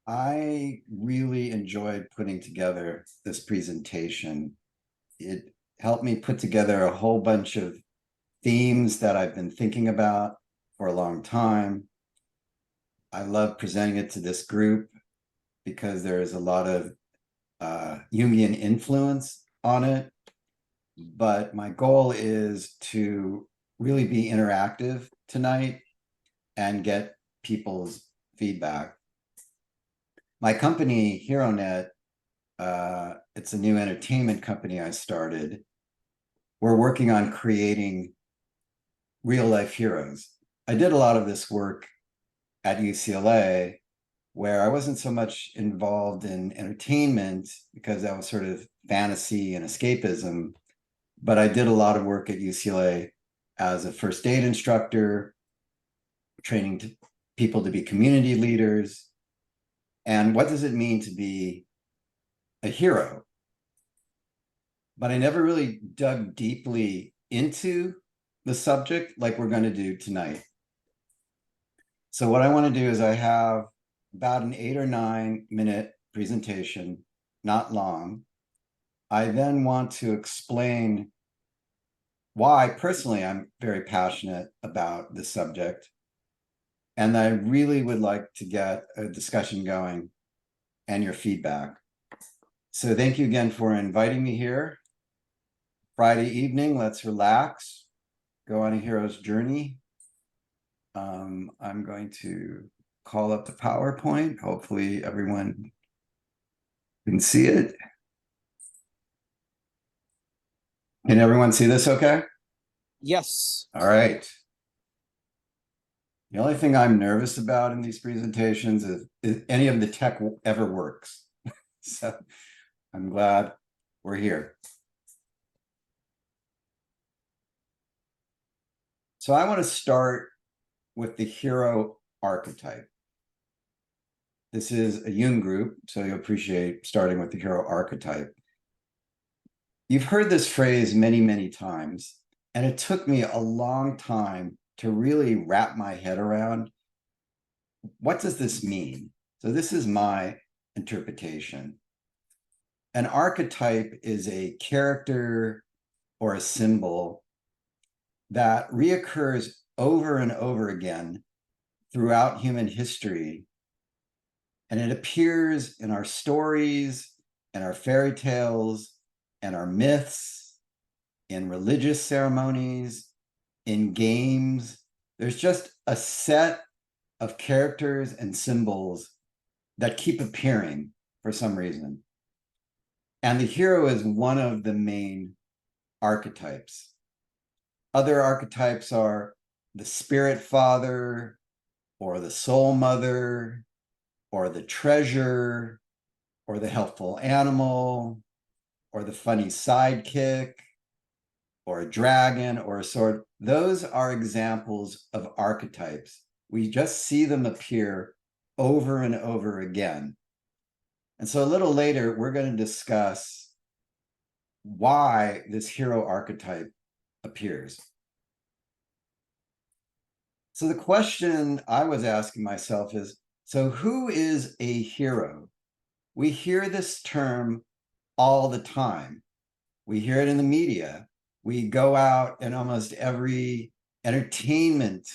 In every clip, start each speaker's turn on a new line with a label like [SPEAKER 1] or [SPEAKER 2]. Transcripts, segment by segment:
[SPEAKER 1] I really enjoyed putting together this presentation. It helped me put together a whole bunch of themes that I've been thinking about for a long time. I love presenting it to this group because there's a lot of Jungian influence on it. But my goal is to really be interactive tonight and get people's feedback. My company, HeroNet, it's a new entertainment company I started. We're working on creating real life heroes. I did a lot of this work at UCLA where I wasn't so much involved in entertainment because that was sort of fantasy and escapism, but I did a lot of work at UCLA as a first aid instructor, training people to be community leaders. And what does it mean to be a hero? But I never really dug deeply into the subject like we're going to do tonight. So what I want to do is I have about an 8 or 9 minute presentation, not long. I then want to explain why personally I'm very passionate about this subject. And I really would like to get a discussion going and your feedback. So thank you again for inviting me here. Friday evening, let's relax, go on a hero's journey. I'm going to call up the PowerPoint. Hopefully everyone can see it. Can everyone see this okay?
[SPEAKER 2] Yes.
[SPEAKER 1] All right. The only thing I'm nervous about in these presentations is if any of the tech ever works. So I'm glad we're here. So I want to start with the hero archetype. This is a Jung group, so you'll appreciate starting with the hero archetype. You've heard this phrase many, many times, and it took me a long time to really wrap my head around what does this mean? So this is my interpretation. An archetype is a character or a symbol that reoccurs over and over again throughout human history. And it appears in our stories and our fairy tales and our myths, in religious ceremonies, in games. There's just a set of characters and symbols that keep appearing for some reason. And the hero is one of the main archetypes. Other archetypes are the spirit father, or the soul mother, or the treasure, or the helpful animal, or the funny sidekick, or a dragon, or a sword. Those are examples of archetypes. We just see them appear over and over again. And so a little later, we're going to discuss why this hero archetype appears. So the question I was asking myself is, so who is a hero? We hear this term all the time. We hear it in the media. We go out in almost every entertainment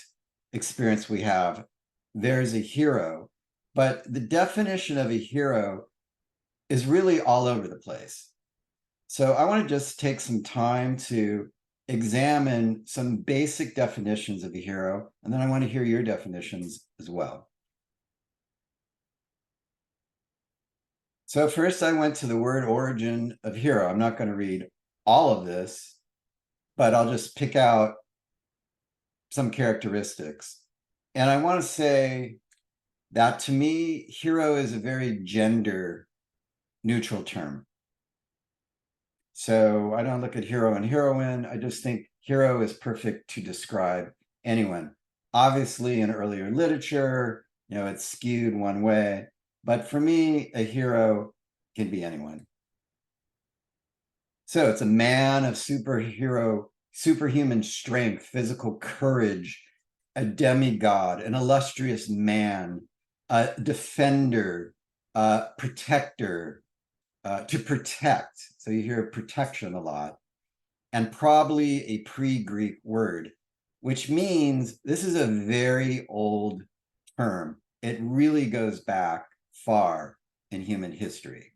[SPEAKER 1] experience we have. There's a hero. But the definition of a hero is really all over the place. So I want to just take some time to examine some basic definitions of a hero, and then I want to hear your definitions as well. So first I went to the word origin of hero. I'm not going to read all of this, but I'll just pick out some characteristics. And I want to say that to me, hero is a very gender neutral term. So I don't look at hero and heroine. I just think hero is perfect to describe anyone. Obviously, in earlier literature, it's skewed one way. But for me, a hero can be anyone. So it's a man of superhuman strength, physical courage, a demigod, an illustrious man, a defender, protector, to protect. So you hear protection a lot, and probably a pre-Greek word, which means this is a very old term. It really goes back far in human history.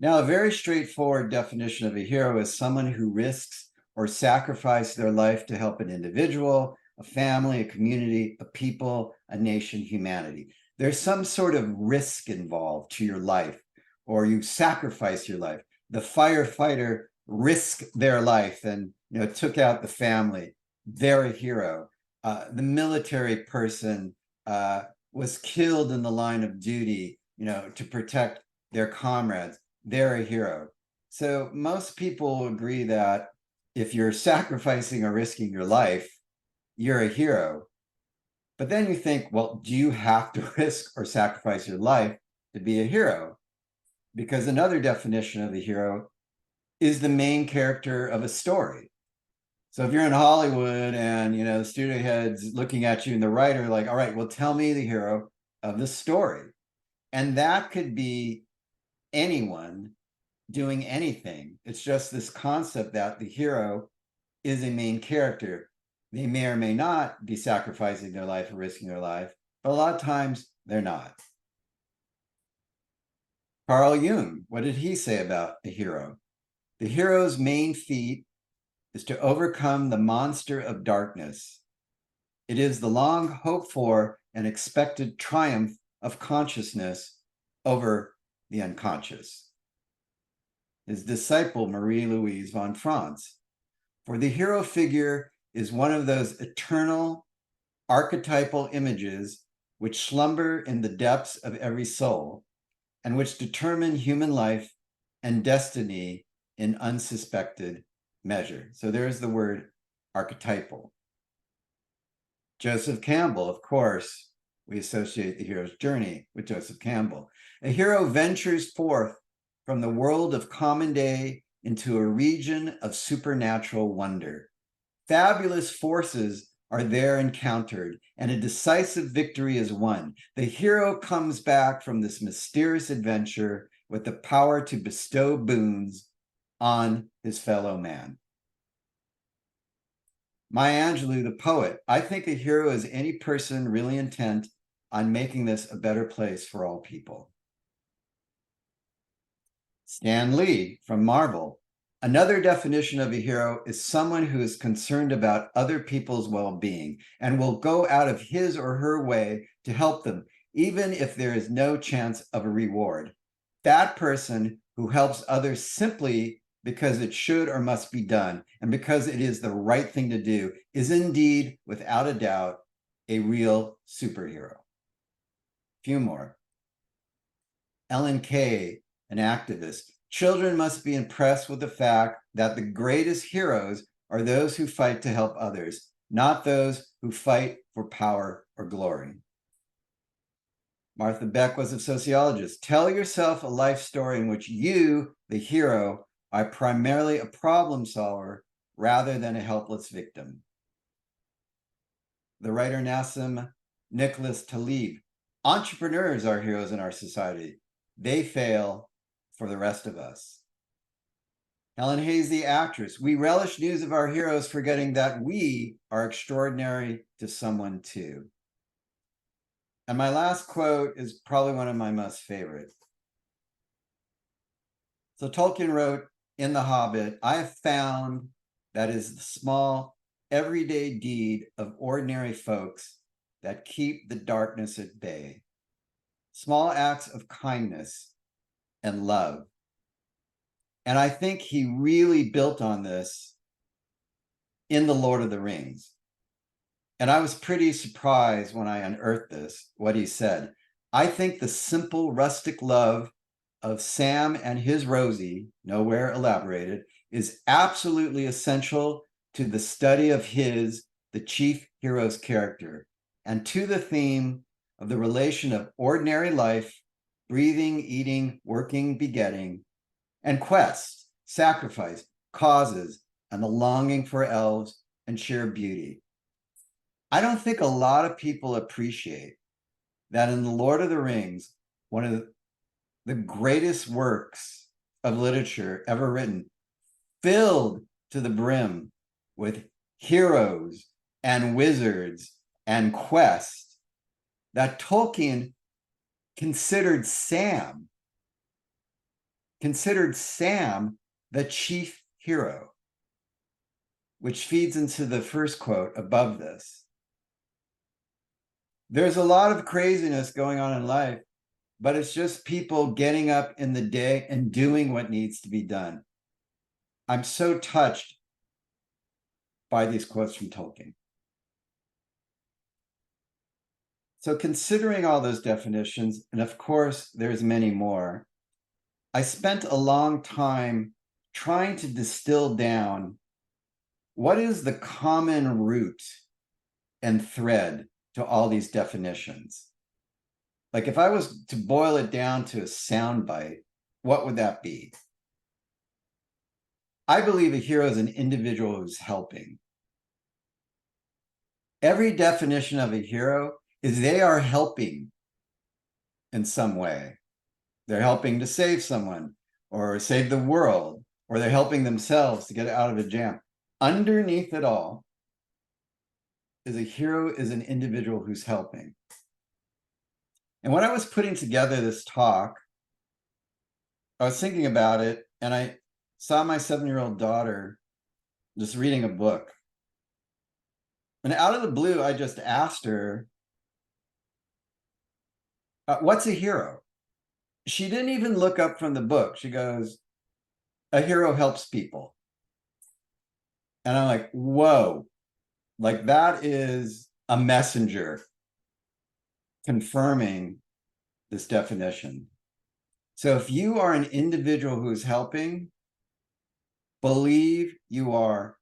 [SPEAKER 1] Now, a very straightforward definition of a hero is someone who risks or sacrifices their life to help an individual, a family, a community, a people, a nation, humanity. There's some sort of risk involved to your life, or you sacrifice your life. The firefighter risked their life and took out the family. They're a hero. The military person was killed in the line of duty, to protect their comrades. They're a hero. So most people agree that if you're sacrificing or risking your life, you're a hero. But then you think, well, do you have to risk or sacrifice your life to be a hero? Because another definition of a hero is the main character of a story. So if you're in Hollywood and the studio head's looking at you and the writer, like, all right, well, tell me the hero of the story. And that could be anyone doing anything. It's just this concept that the hero is a main character. They may or may not be sacrificing their life or risking their life, but a lot of times they're not. Carl Jung, what did he say about a hero? The hero's main feat is to overcome the monster of darkness. It is the long hoped for and expected triumph of consciousness over the unconscious. His disciple, Marie-Louise von Franz. For the hero figure is one of those eternal archetypal images which slumber in the depths of every soul and which determine human life and destiny in unsuspected measure. So there's the word archetypal. Joseph Campbell, of course, we associate the hero's journey with Joseph Campbell. A hero ventures forth from the world of common day into a region of supernatural wonder. Fabulous forces are there encountered, and a decisive victory is won. The hero comes back from this mysterious adventure with the power to bestow boons on his fellow man. Maya Angelou, the poet, I think a hero is any person really intent on making this a better place for all people. Stan Lee from Marvel. Another definition of a hero is someone who is concerned about other people's well-being and will go out of his or her way to help them, even if there is no chance of a reward. That person who helps others simply because it should or must be done, and because it is the right thing to do, is indeed, without a doubt, a real superhero. Few more. Ellen Kay, an activist. Children must be impressed with the fact that the greatest heroes are those who fight to help others, not those who fight for power or glory. Martha Beck was a sociologist. Tell yourself a life story in which you, the hero, are primarily a problem solver rather than a helpless victim. The writer Nassim Nicholas Taleb. Entrepreneurs are heroes in our society. They fail for the rest of us. Helen Hayes, the actress. We relish news of our heroes, forgetting that we are extraordinary to someone too. And my last quote is probably one of my most favorite. So Tolkien wrote in The Hobbit, I have found that is the small, everyday deed of ordinary folks that keep the darkness at bay. Small acts of kindness and love. And I think he really built on this in The Lord of the Rings. And I was pretty surprised when I unearthed this, what he said. I think the simple rustic love of Sam and his Rosie, nowhere elaborated, is absolutely essential to the study of the chief hero's character, and to the theme of the relation of ordinary life, breathing, eating, working, begetting, and quest, sacrifice, causes, and the longing for elves and sheer beauty. I don't think a lot of people appreciate that in The Lord of the Rings, one of the greatest works of literature ever written, filled to the brim with heroes and wizards and quests, that Tolkien considered Sam the chief hero, which feeds into the first quote above this. There's a lot of craziness going on in life, but it's just people getting up in the day and doing what needs to be done. I'm so touched by these quotes from Tolkien. So considering all those definitions, and of course, there's many more, I spent a long time trying to distill down what is the common root and thread to all these definitions. Like if I was to boil it down to a soundbite, what would that be? I believe a hero is an individual who's helping. Every definition of a hero is they are helping in some way. They're helping to save someone or save the world, or they're helping themselves to get out of a jam. Underneath it all is a hero is an individual who's helping. And when I was putting together this talk, I was thinking about it, and I saw my 7-year-old daughter just reading a book. And out of the blue, I just asked her, what's a hero? She didn't even look up from the book. She goes, a hero helps people. And I'm like, whoa, like that is a messenger confirming this definition. So if you are an individual who is helping, believe you are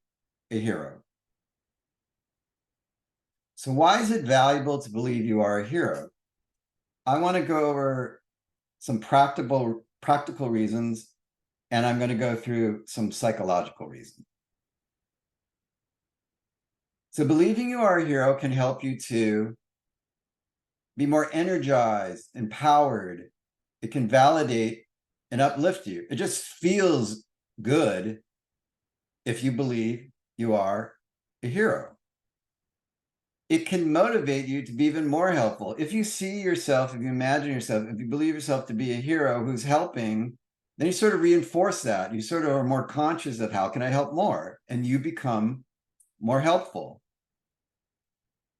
[SPEAKER 1] a hero. So why is it valuable to believe you are a hero? I want to go over some practical reasons, and I'm going to go through some psychological reasons. So believing you are a hero can help you to be more energized, empowered. It can validate and uplift you. It just feels good if you believe you are a hero. It can motivate you to be even more helpful. If you see yourself, if you imagine yourself, if you believe yourself to be a hero who's helping, then you sort of reinforce that. You sort of are more conscious of how can I help more? And you become more helpful.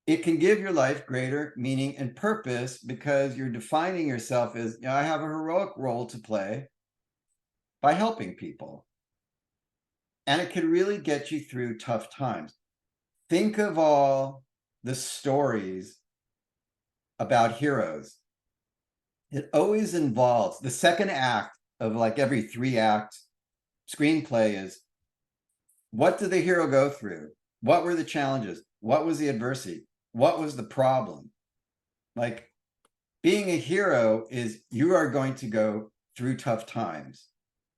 [SPEAKER 1] It can give your life greater meaning and purpose because you're defining yourself as, I have a heroic role to play by helping people. And it can really get you through tough times. Think of all the stories about heroes. It always involves the second act of like every 3-act screenplay is, what did the hero go through? What were the challenges? What was the adversity? What was the problem? Like being a hero is you are going to go through tough times.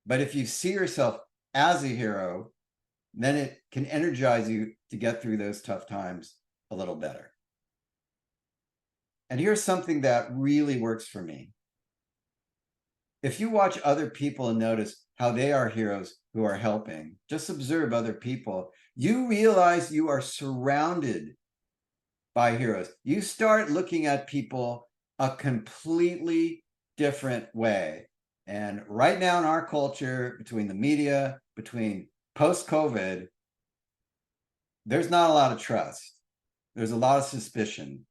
[SPEAKER 1] But if you see yourself as a hero, then it can energize you to get through those tough times a little better. And here's something that really works for me. If you watch other people and notice how they are heroes who are helping, just observe other people, you realize you are surrounded by heroes. You start looking at people a completely different way. And right now in our culture, between the media, between post-COVID, there's not a lot of trust. There's a lot of suspicion.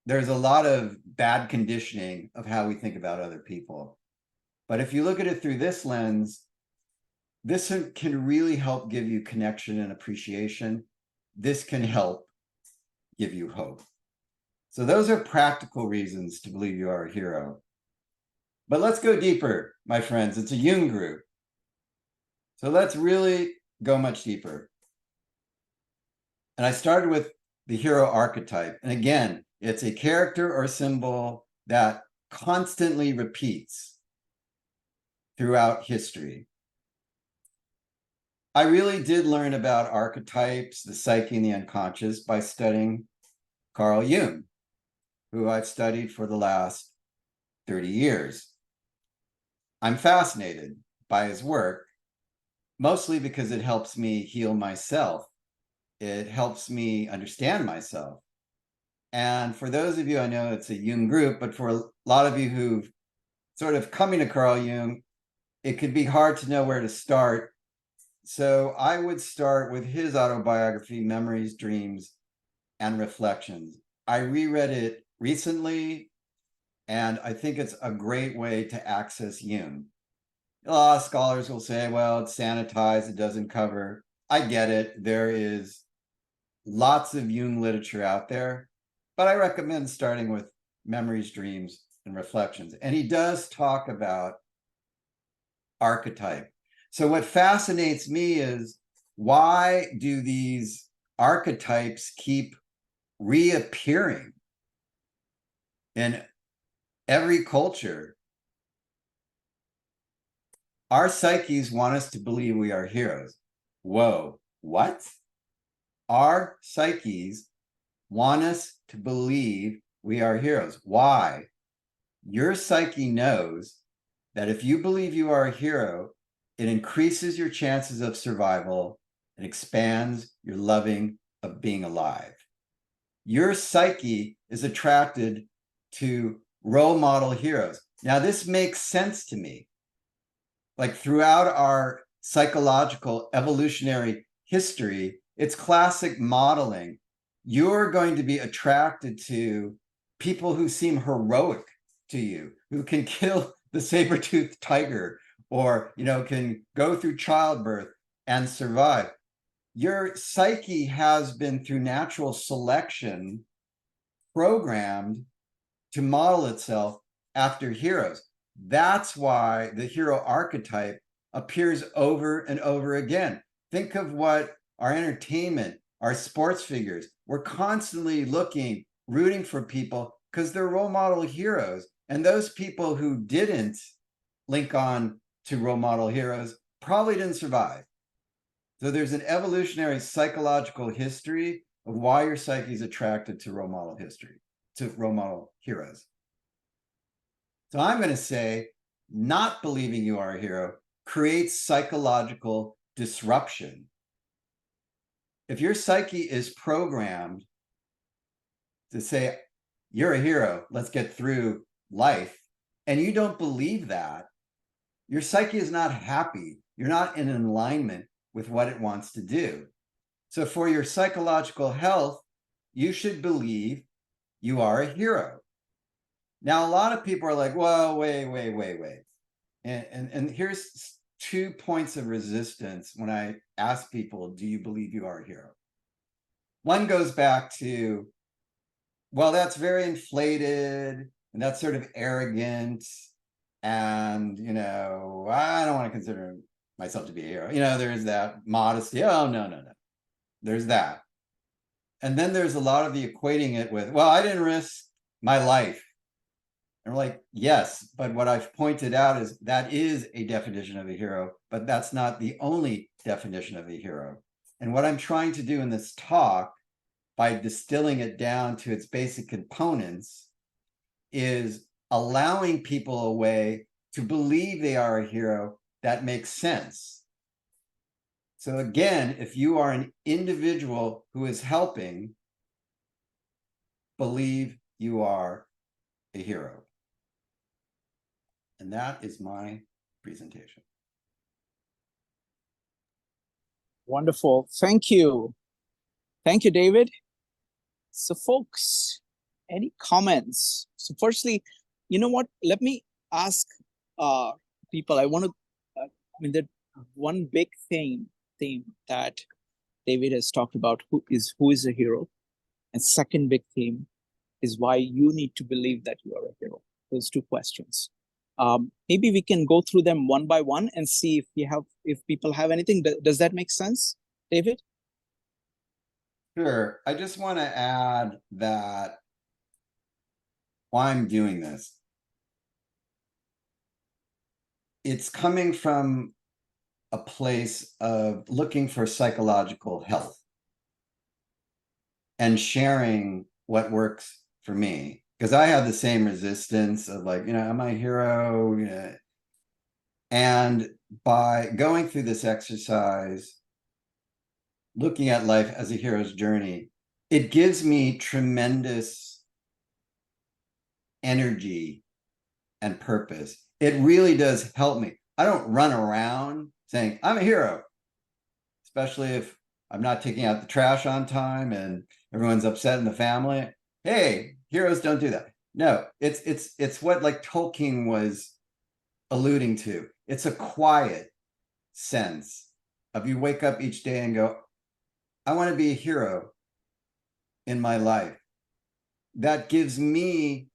[SPEAKER 1] There's a lot of bad conditioning of how we think about other people. But if you look at it through this lens, this can really help give you connection and appreciation. This can help give you hope. So those are practical reasons to believe you are a hero. But let's go deeper, my friends. It's a Jung group. So let's really go much deeper. And I started with the hero archetype. And again, it's a character or symbol that constantly repeats throughout history. I really did learn about archetypes, the psyche and the unconscious by studying Carl Jung. who I've studied for the last 30 years. I'm fascinated by his work, mostly because it helps me heal myself. It helps me understand myself. And for those of you, I know it's a Jung group, but for a lot of you who've sort of coming to Carl Jung, it could be hard to know where to start. So I would start with his autobiography, Memories, Dreams, and Reflections. I reread it recently, and I think it's a great way to access Jung. A lot of scholars will say, well, it's sanitized, it doesn't cover. I get it. There is lots of Jung literature out there, but I recommend starting with Memories, Dreams, and Reflections. And he does talk about archetype. So what fascinates me is, why do these archetypes keep reappearing in every culture? Our psyches want us to believe we are heroes. Whoa, what? Our psyches want us to believe we are heroes. Why? Your psyche knows that if you believe you are a hero, it increases your chances of survival and expands your loving of being alive. Your psyche is attracted to role model heroes. Now, this makes sense to me. Like, throughout our psychological evolutionary history, it's classic modeling. You're going to be attracted to people who seem heroic to you, who can kill the saber-toothed tiger, or, you know, can go through childbirth and survive. Your psyche has been, through natural selection, programmed to model itself after heroes. That's why the hero archetype appears over and over again. Think of what our entertainment, our sports figures, we're constantly looking, rooting for people because they're role model heroes. And those people who didn't link on to role model heroes probably didn't survive. So there's an evolutionary psychological history of why your psyche is attracted to role model history, to role model heroes. So I'm going to say, not believing you are a hero creates psychological disruption. If your psyche is programmed to say, you're a hero, let's get through life, and you don't believe that, your psyche is not happy. You're not in alignment with what it wants to do. So for your psychological health, you should believe you are a hero. Now, a lot of people are like, well, wait. And here's 2 points of resistance when I ask people, do you believe you are a hero? One goes back to, well, that's very inflated, and that's sort of arrogant. And, you know, I don't want to consider myself to be a hero. You know, there's that modesty. Oh, no. There's that. And then there's a lot of the equating it with, well, I didn't risk my life. And we're like, yes, but what I've pointed out is that is a definition of a hero, but that's not the only definition of a hero. And what I'm trying to do in this talk, by distilling it down to its basic components, is allowing people a way to believe they are a hero that makes sense. So again, if you are an individual who is helping, believe you are a hero. And that is my presentation.
[SPEAKER 2] Wonderful. Thank you. Thank you, David. So folks, any comments? So firstly, you know what? Let me ask people. I want to, I mean, that one big theme that David has talked about, who is a hero. And second big theme is why you need to believe that you are a hero. Those 2 questions. Maybe we can go through them one by one and see if people have anything. Does that make sense, David?
[SPEAKER 1] Sure. I just want to add that why I'm doing this, it's coming from a place of looking for psychological health and sharing what works for me. because I have the same resistance of like, am I a hero? And by going through this exercise, looking at life as a hero's journey, it gives me tremendous energy and purpose. It really does help me. I don't run around saying I'm a hero, especially if I'm not taking out the trash on time and everyone's upset in the family. Hey, heroes don't do that. No, it's what like Tolkien was alluding to. It's a quiet sense of you wake up each day and go, I want to be a hero in my life. That gives me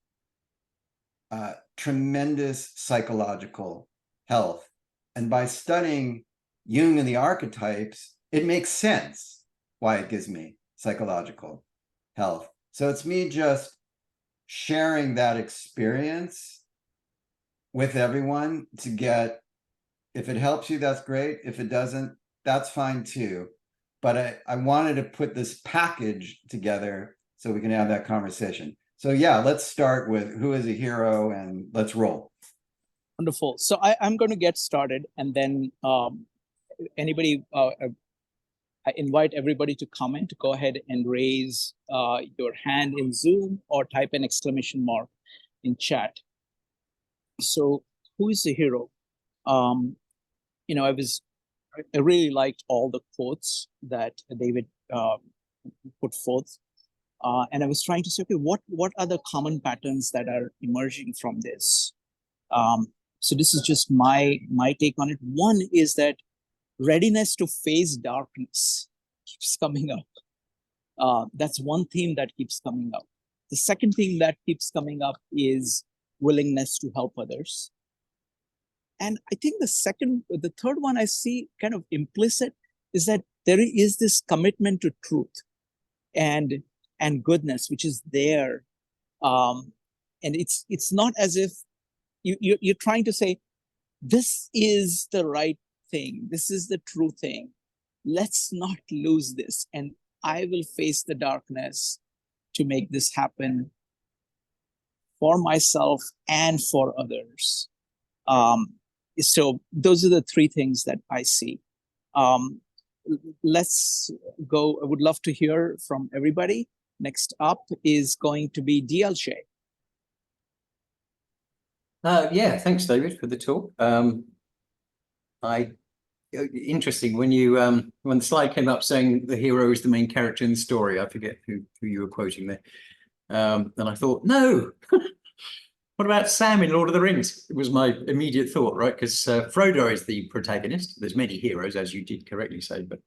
[SPEAKER 1] tremendous psychological health. And by studying Jung and the archetypes, it makes sense why it gives me psychological health. So it's me just sharing that experience with everyone to get, if it helps you, that's great. If it doesn't, that's fine too. But I wanted to put this package together so we can have that conversation. So yeah, let's start with who is a hero and let's roll.
[SPEAKER 2] Wonderful. So I'm going to get started, and then anybody, I invite everybody to comment. Go ahead and raise your hand in Zoom or type an exclamation mark in chat. So who is the hero? I really liked all the quotes that David put forth. And I was trying to say, okay, what are the common patterns that are emerging from this? So this is just my take on it. One is that readiness to face darkness keeps coming up. That's one theme that keeps coming up. The second thing that keeps coming up is willingness to help others. And I think the third one I see kind of implicit is that there is this commitment to truth and goodness, which is there. And it's not as if you're trying to say, this is the right thing. This is the true thing. Let's not lose this. And I will face the darkness to make this happen for myself and for others. So those are the three things that I see. Let's go. I would love to hear from everybody. Next up is going to be DLJ.
[SPEAKER 3] Yeah, thanks, David, for the talk. Interesting when you when the slide came up saying the hero is the main character in the story. I forget who you were quoting there. And I thought, no. What about Sam in Lord of the Rings? It was my immediate thought, right? Because Frodo is the protagonist. There's many heroes, as you did correctly say, but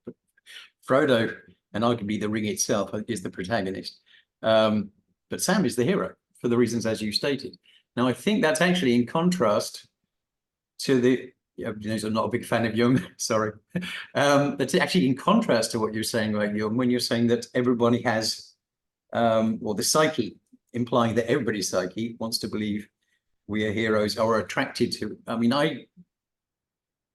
[SPEAKER 3] Frodo, and arguably the ring itself, is the protagonist. But Sam is the hero for the reasons as you stated. Now, I think that's actually in contrast to the, I'm not a big fan of Jung, sorry. That's actually in contrast to what you're saying about Jung, when you're saying that everybody has, or the psyche, implying that everybody's psyche wants to believe we are heroes or are attracted to. I mean, I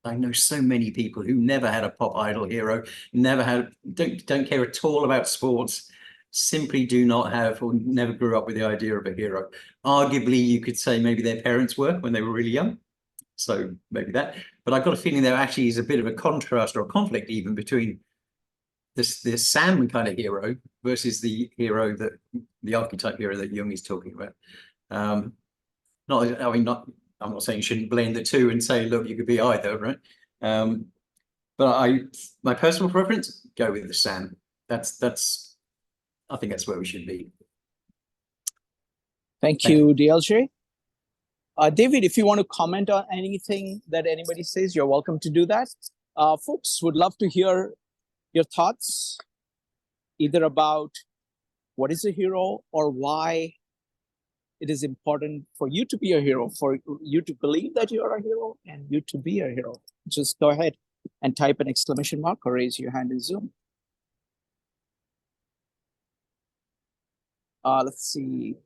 [SPEAKER 3] know so many people who never had a pop idol hero, never had, don't care at all about sports, simply do not have or never grew up with the idea of a hero. Arguably, you could say maybe their parents were when they were really young. So maybe that. But I've got a feeling there actually is a bit of a contrast or a conflict even between this Sam kind of hero versus the hero that the archetype hero that Jung is talking about. I'm not saying you shouldn't blend the two and say, look, you could be either, right? But my personal preference, go with the Sam. I think that's where we should be.
[SPEAKER 2] Thank you, DLJ. David, if you want to comment on anything that anybody says, you're welcome to do that. Folks would love to hear your thoughts, either about what is a hero or why it is important for you to be a hero, for you to believe that you are a hero and you to be a hero. Just go ahead and type an exclamation mark or raise your hand in Zoom. Let's see.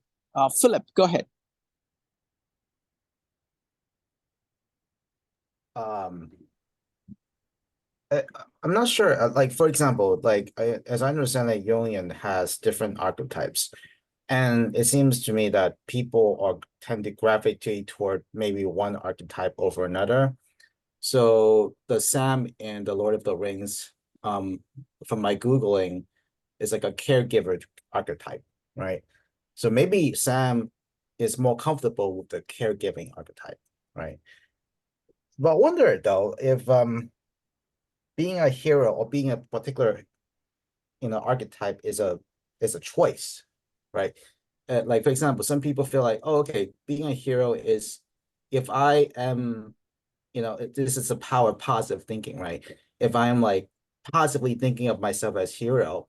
[SPEAKER 2] Philip, go ahead.
[SPEAKER 4] I'm not sure. Like, for example, like as I understand that Jungian has different archetypes, And it seems to me that people are tend to gravitate toward maybe one archetype over another. So the Sam in the Lord of the Rings, from my Googling, is like a caregiver archetype, right? So maybe Sam is more comfortable with the caregiving archetype, right? But I wonder though, if being a hero or being a particular archetype is a choice, right? Like for example, some people feel like, oh, okay, being a hero is if I am, this is a power of positive thinking, right? If I am like positively thinking of myself as hero,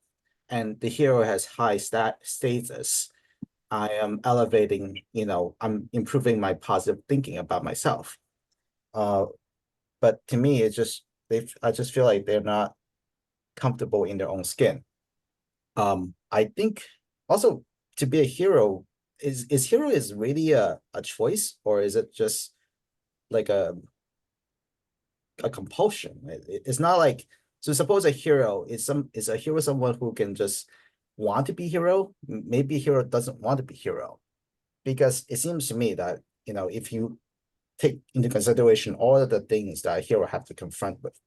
[SPEAKER 4] and the hero has high status, I am elevating, I'm improving my positive thinking about myself. But to me, I just feel like they're not comfortable in their own skin. I think also to be a hero is hero is really a choice, or is it just like a compulsion? It's not like, so suppose a hero is a hero someone who can just want to be hero. Maybe a hero doesn't want to be hero, because it seems to me that if you take into consideration all of the things that a hero have to confront with,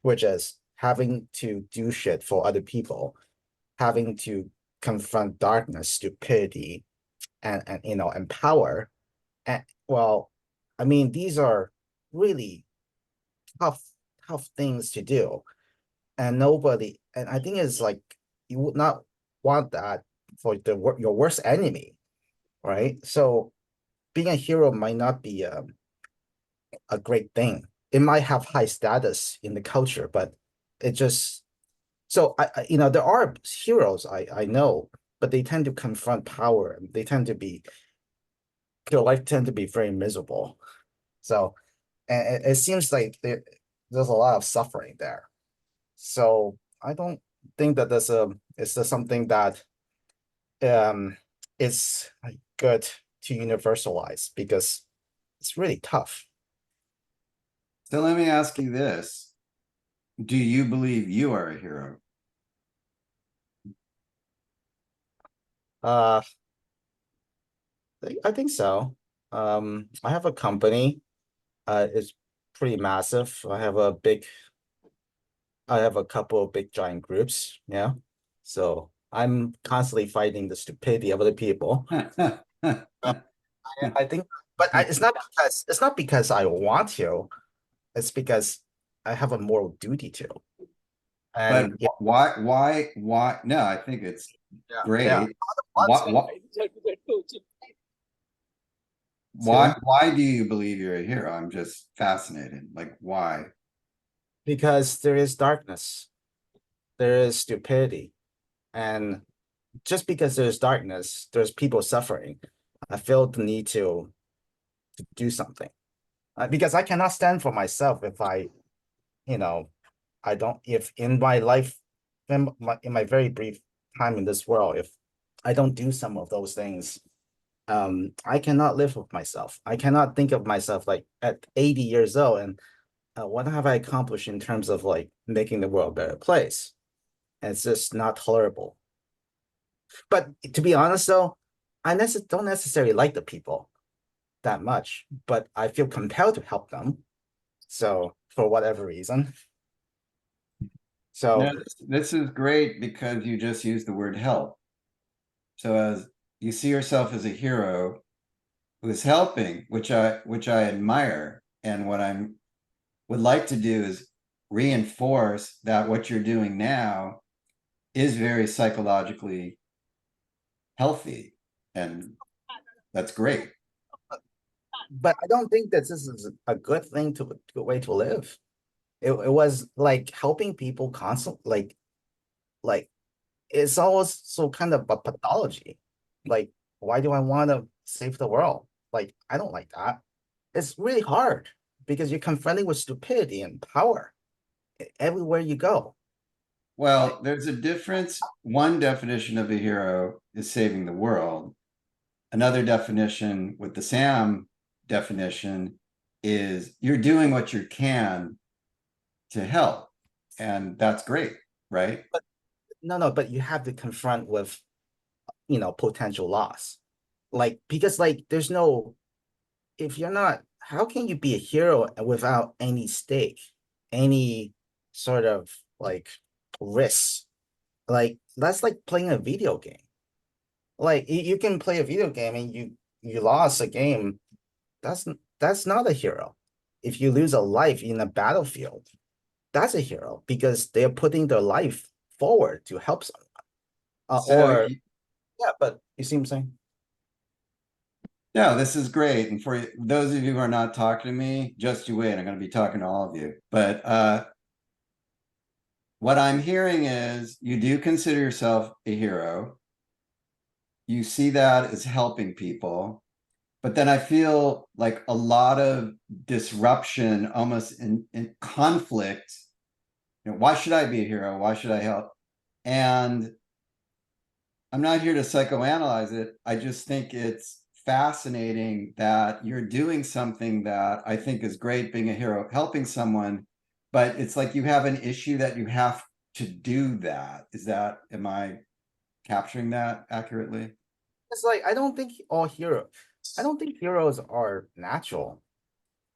[SPEAKER 4] which is having to do shit for other people, having to confront darkness, stupidity, and power. And well, I mean, these are really tough, tough things to do. And I think it's like you would not want that for your worst enemy, right? So being a hero might not be a great thing. It might have high status in the culture, but it just so there are heroes I know, but they tend to confront power. They tend to be their life tend to be very miserable. So and it seems like there's a lot of suffering there. So I don't think that it's just something that um is good to universalize, because it's really tough.
[SPEAKER 1] So let me ask you this. Do you believe you are a hero?
[SPEAKER 4] Uh, I think so. I have a company. It's pretty massive. I have a couple of big giant groups. Yeah. So I'm constantly fighting the stupidity of other people. I think, but it's not because I want to. It's because I have a moral duty to.
[SPEAKER 1] But
[SPEAKER 4] And yeah,
[SPEAKER 1] why? No, I think it's
[SPEAKER 4] yeah.
[SPEAKER 1] great.
[SPEAKER 4] Lots
[SPEAKER 1] Why,
[SPEAKER 4] of
[SPEAKER 1] why,
[SPEAKER 4] Excuse me?
[SPEAKER 1] why do you believe you're a hero? I'm just fascinated. Like, why?
[SPEAKER 4] Because there is darkness, there is stupidity, and just because there's darkness, there's people suffering. I feel the need to do something, because I cannot stand for myself if you know, I don't. If in my life, in my very brief time in this world, if I don't do some of those things, I cannot live with myself. I cannot think of myself like at 80 years old and what have I accomplished in terms of like making the world a better place? And it's just not tolerable. But to be honest, though, don't necessarily like the people that much, but I feel compelled to help them. So for whatever reason. So
[SPEAKER 1] No, this is great because you just used the word help. So as you see yourself as a hero who is helping, which I admire, and what I'm would like to do is reinforce that what you're doing now is very psychologically healthy, and that's great.
[SPEAKER 4] but I don't think that this is a good thing good way to live. It was like helping people constantly, like it's also kind of a pathology. Like, why do I want to save the world? Like, I don't like that. It's really hard because you're confronting with stupidity and power everywhere you go.
[SPEAKER 1] Well, there's a difference. One definition of a hero is saving the world. Another definition with the Sam definition is you're doing what you can to help. And that's great, right?
[SPEAKER 4] But no, but you have to confront with potential loss. Like, because like there's no, if you're not, how can you be a hero without any stake, any sort of like risk? Like, that's like playing a video game. Like, you can play a video game and you lost a game. That's not a hero. If you lose a life in a battlefield, that's a hero because they're putting their life forward to help someone.
[SPEAKER 1] So
[SPEAKER 4] Yeah, but you see what I'm saying?
[SPEAKER 1] no, this is great. And for those of you who are not talking to me, just you wait. I'm going to be talking to all of you. But what I'm hearing is you do consider yourself a hero. You see that as helping people. But then I feel like a lot of disruption, almost in conflict. Why should I be a hero? Why should I help? And I'm not here to psychoanalyze it. I just think it's fascinating that you're doing something that I think is great, being a hero, helping someone, but it's like you have an issue that you have to do that. Am I capturing that accurately?
[SPEAKER 4] It's like, I don't think heroes are natural.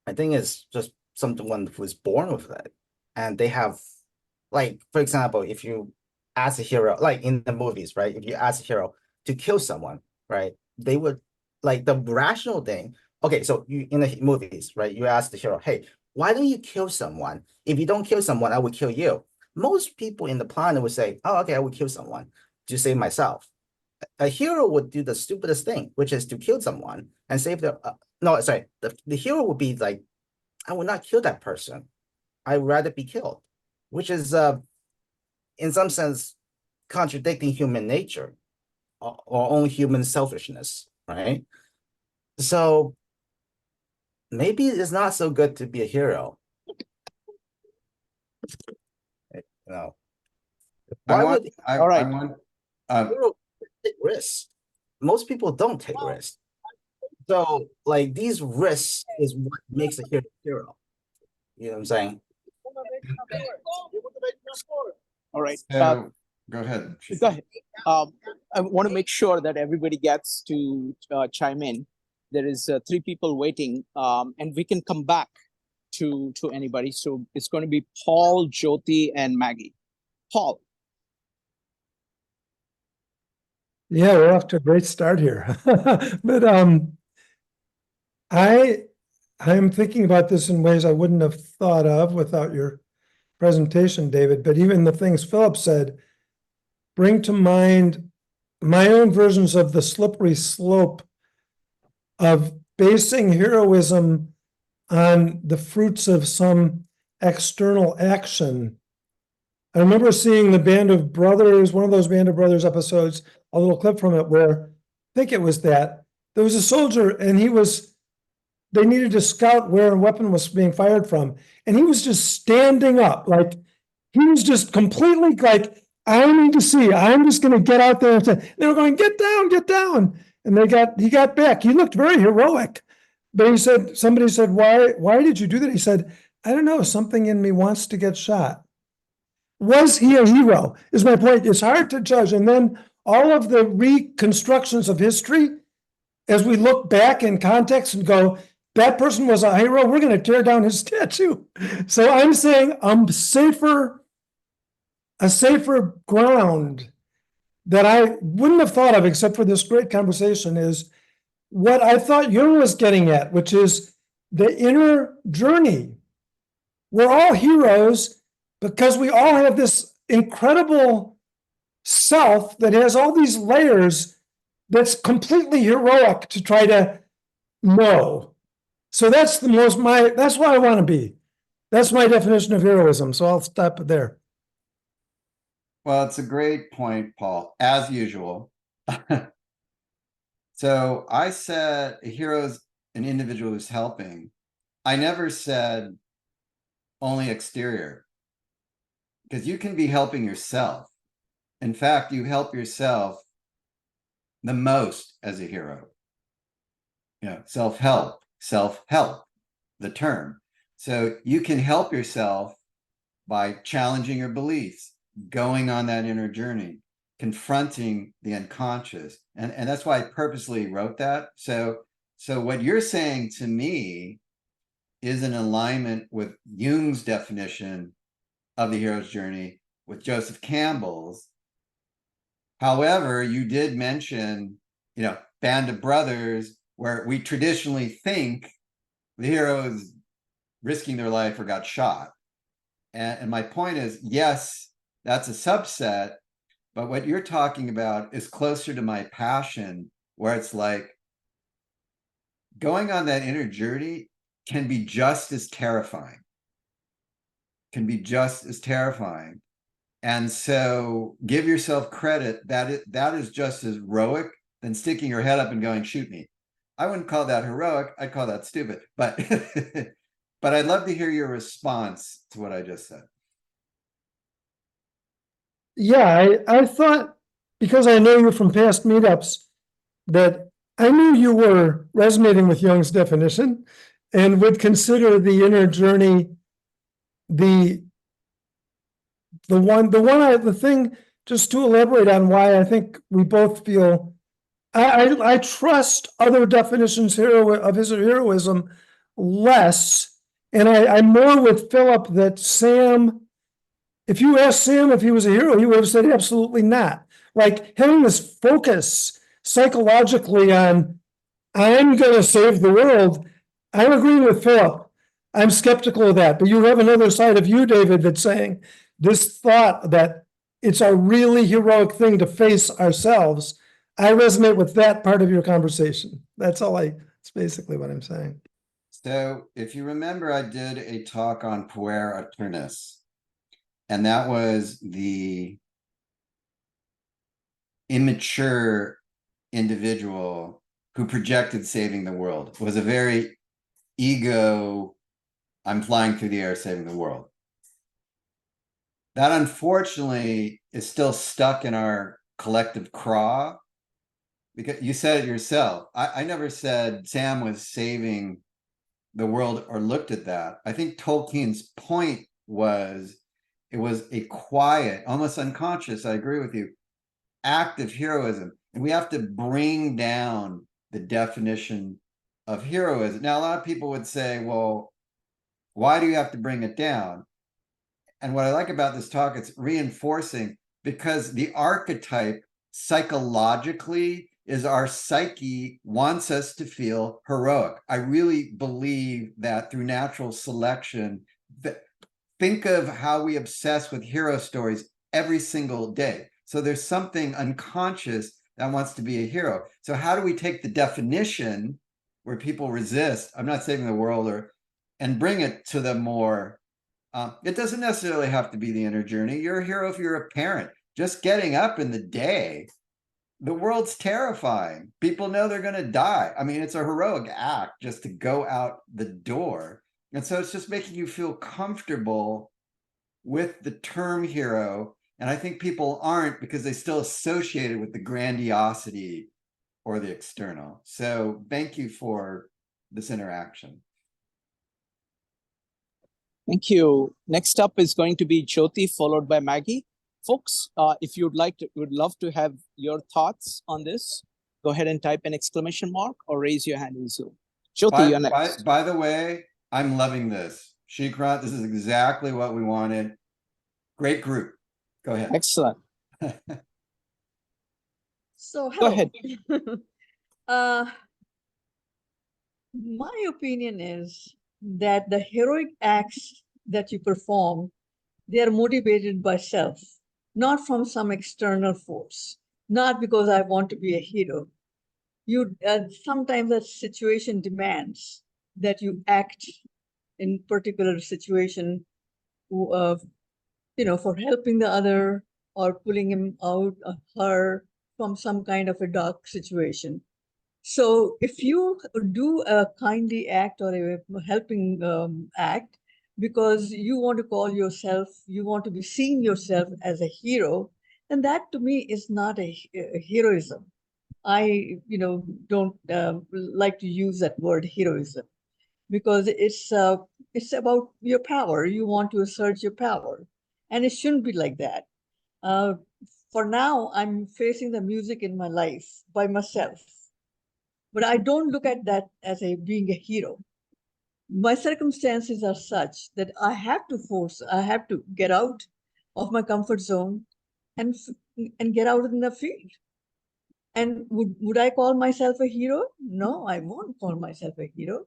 [SPEAKER 4] I think it's just someone who's born with it. And they have, like, for example, if you ask a hero, like in the movies, right? If you ask a hero to kill someone, right? They would, like, the rational thing. Okay, so you in the movies, right? You ask the hero, hey, why don't you kill someone? If you don't kill someone, I will kill you. Most people in the planet would say, oh, okay, I will kill someone to save myself. A hero would do the stupidest thing, which is to kill someone and save the, no, sorry, the hero would be like, I will not kill that person. I'd rather be killed, which is in some sense contradicting human nature, our own human selfishness, right? So maybe it's not so good to be a hero.
[SPEAKER 2] All right.
[SPEAKER 4] Hero take risks. Most people don't take risks. So like these risks is what makes a hero. You know what I'm saying?
[SPEAKER 2] All right.
[SPEAKER 1] So go ahead.
[SPEAKER 2] Go ahead. I want to make sure that everybody gets to chime in. There is 3 people waiting, and we can come back to anybody. So it's going to be Paul, Jyoti, and Maggie. Paul.
[SPEAKER 5] Yeah, we're off to a great start here. But I'm thinking about this in ways I wouldn't have thought of without your presentation, David. But even the things Philip said bring to mind my own versions of the slippery slope of basing heroism on the fruits of some external action. I remember seeing the Band of Brothers, one of those Band of Brothers episodes, a little clip from it where I think it was that there was a soldier and they needed to scout where a weapon was being fired from. And he was just standing up, like he was just completely like, I need to see, I'm just going to get out there. And they were going, get down. And he got back. He looked very heroic. But somebody said, why did you do that? He said, I don't know, something in me wants to get shot. Was he a hero? Is my point. It's hard to judge. And then all of the reconstructions of history, as we look back in context and go, that person was a hero, we're going to tear down his statue. So I'm saying a safer ground that I wouldn't have thought of except for this great conversation is what I thought Jung was getting at, which is the inner journey. We're all heroes because we all have this incredible self that has all these layers that's completely heroic to try to know. So that's that's what I want to be. That's my definition of heroism. So I'll stop there.
[SPEAKER 1] Well, it's a great point, Paul, as usual. So I said a hero is an individual who's helping. I never said only exterior, because you can be helping yourself. In fact, you help yourself the most as a hero. Self-help, the term. So you can help yourself by challenging your beliefs, going on that inner journey. confronting the unconscious. And that's why I purposely wrote that. So what you're saying to me is in alignment with Jung's definition of the hero's journey, with Joseph Campbell's. However, you did mention, Band of Brothers, where we traditionally think the hero is risking their life or got shot. And my point is, yes, that's a subset, but what you're talking about is closer to my passion, where it's like going on that inner journey can be just as terrifying. And so give yourself credit that is just as heroic than sticking your head up and going, shoot me. I wouldn't call that heroic. I'd call that stupid. But but I'd love to hear your response to what I just said.
[SPEAKER 5] Yeah, I thought, because I know you from past meetups, that I knew you were resonating with Jung's definition and would consider the inner journey the thing, just to elaborate on why I think we both feel, I trust other definitions of his heroism less, and I'm more with Philip that Sam, if you asked Sam if he was a hero, he would have said absolutely not. Like having this focus psychologically on, I'm going to save the world. I'm agreeing with Philip. I'm skeptical of that. But you have another side of you, David, that's saying this thought that it's a really heroic thing to face ourselves. I resonate with that part of your conversation. That's basically what I'm saying.
[SPEAKER 1] So if you remember, I did a talk on puer aeternus, and that was the immature individual who projected saving the world. It was a very ego, I'm flying through the air saving the world. That unfortunately is still stuck in our collective craw, because you said it yourself. I never said Sam was saving the world or looked at that. I think Tolkien's point was it was a quiet, almost unconscious, I agree with you, act of heroism. And we have to bring down the definition of heroism. Now, a lot of people would say, well, why do you have to bring it down? And what I like about this talk, it's reinforcing, because the archetype psychologically is our psyche wants us to feel heroic. I really believe that through natural selection, think of how we obsess with hero stories every single day. So there's something unconscious that wants to be a hero. So how do we take the definition where people resist, I'm not saving the world, and bring it to the more, it doesn't necessarily have to be the inner journey. You're a hero if you're a parent. Just getting up in the day, the world's terrifying. People know they're going to die. I mean, it's a heroic act just to go out the door. And so it's just making you feel comfortable with the term hero. And I think people aren't, because they still associate it with the grandiosity or the external. So thank you for this interaction.
[SPEAKER 2] Thank you. Next up is going to be Jyoti, followed by Maggie. Folks, if you'd like to, would love to have your thoughts on this, go ahead and type an exclamation mark or raise your hand in Zoom. Jyoti, you're next.
[SPEAKER 1] By the way, I'm loving this. Shikrant, this is exactly what we wanted. Great group. Go ahead.
[SPEAKER 2] Excellent.
[SPEAKER 6] So,
[SPEAKER 2] Go
[SPEAKER 6] hello.
[SPEAKER 2] ahead.
[SPEAKER 6] My opinion is that the heroic acts that you perform, they are motivated by self, not from some external force, not because I want to be a hero. You sometimes that situation demands that you act in particular situation, for helping the other or pulling him out or her from some kind of a dark situation. So if you do a kindly act or a helping act, because you want to call yourself, you want to be seeing yourself as a hero, then that to me is not a heroism. I, don't like to use that word heroism, because it's about your power. You want to assert your power, and it shouldn't be like that. For now, I'm facing the music in my life by myself. But I don't look at that as a being a hero. My circumstances are such that I have to get out of my comfort zone and get out in the field. And would I call myself a hero? No, I won't call myself a hero,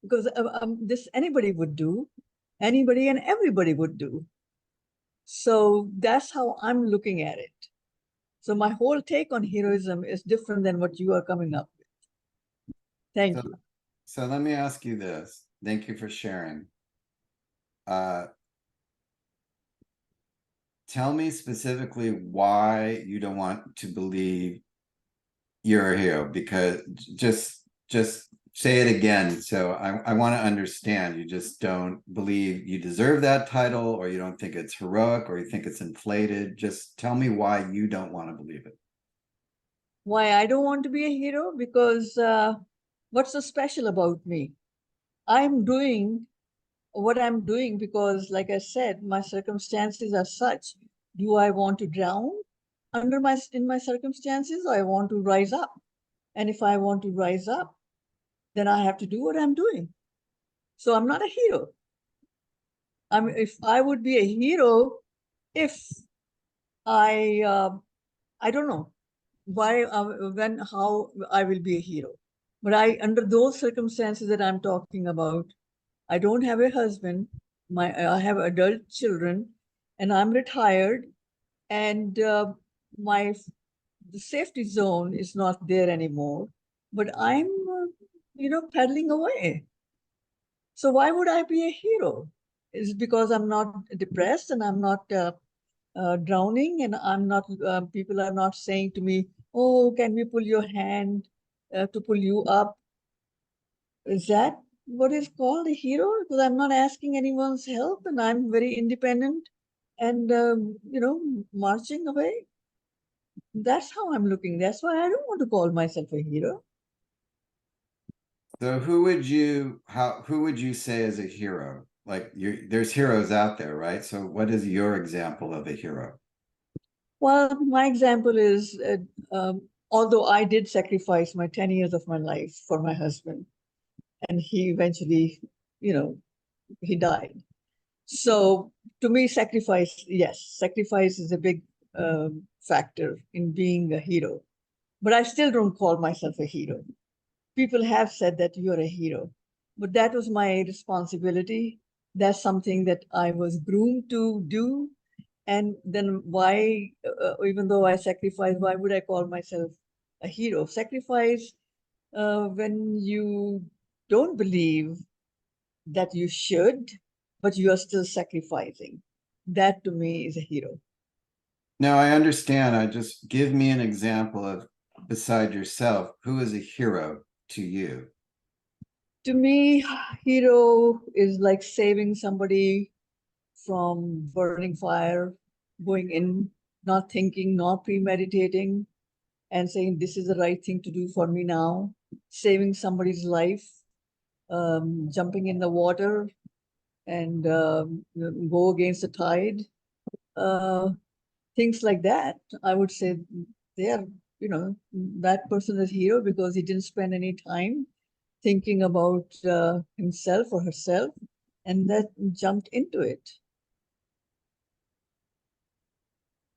[SPEAKER 6] because this anybody would do, anybody and everybody would do. So that's how I'm looking at it. So my whole take on heroism is different than what you are coming up with. Thank
[SPEAKER 1] So,
[SPEAKER 6] you.
[SPEAKER 1] so let me ask you this. Thank you for sharing. Tell me specifically why you don't want to believe you're a hero, because just say it again. So I want to understand. You just don't believe you deserve that title, or you don't think it's heroic, or you think it's inflated. Just tell me why you don't want to believe it.
[SPEAKER 6] Why I don't want to be a hero? Because what's so special about me? I'm doing what I'm doing because, like I said, my circumstances are such. Do I want to drown in my circumstances, or I want to rise up? And if I want to rise up, then I have to do what I'm doing. So I'm not a hero. If I would be a hero, if I don't know why, when, how I will be a hero. But under those circumstances that I'm talking about, I don't have a husband. I have adult children, and I'm retired, and the safety zone is not there anymore. But I'm, paddling away. So why would I be a hero? Is because I'm not depressed, and I'm not drowning, and I'm not. People are not saying to me, "Oh, can we pull your hand to pull you up?" Is that what is called a hero? Because I'm not asking anyone's help, and I'm very independent, and marching away. That's how I'm looking. That's why I don't want to call myself a hero.
[SPEAKER 1] So who would you say is a hero? Like there's heroes out there, right? So what is your example of a hero?
[SPEAKER 6] Well, my example is, although I did sacrifice my 10 years of my life for my husband, and he eventually, he died. So to me, sacrifice is a big factor in being a hero. But I still don't call myself a hero. People have said that you're a hero, but that was my responsibility. That's something that I was groomed to do. And then why, even though I sacrificed, why would I call myself a hero? Sacrifice when you don't believe that you should, but you are still sacrificing. That to me is a hero.
[SPEAKER 1] No, I understand. I just give me an example of, beside yourself, who is a hero to you?
[SPEAKER 6] To me, hero is like saving somebody from burning fire, going in, not thinking, not premeditating, and saying, this is the right thing to do for me now, saving somebody's life, jumping in the water and go against the tide. Things like that, I would say they are, that person is hero because he didn't spend any time thinking about himself or herself, and that jumped into it.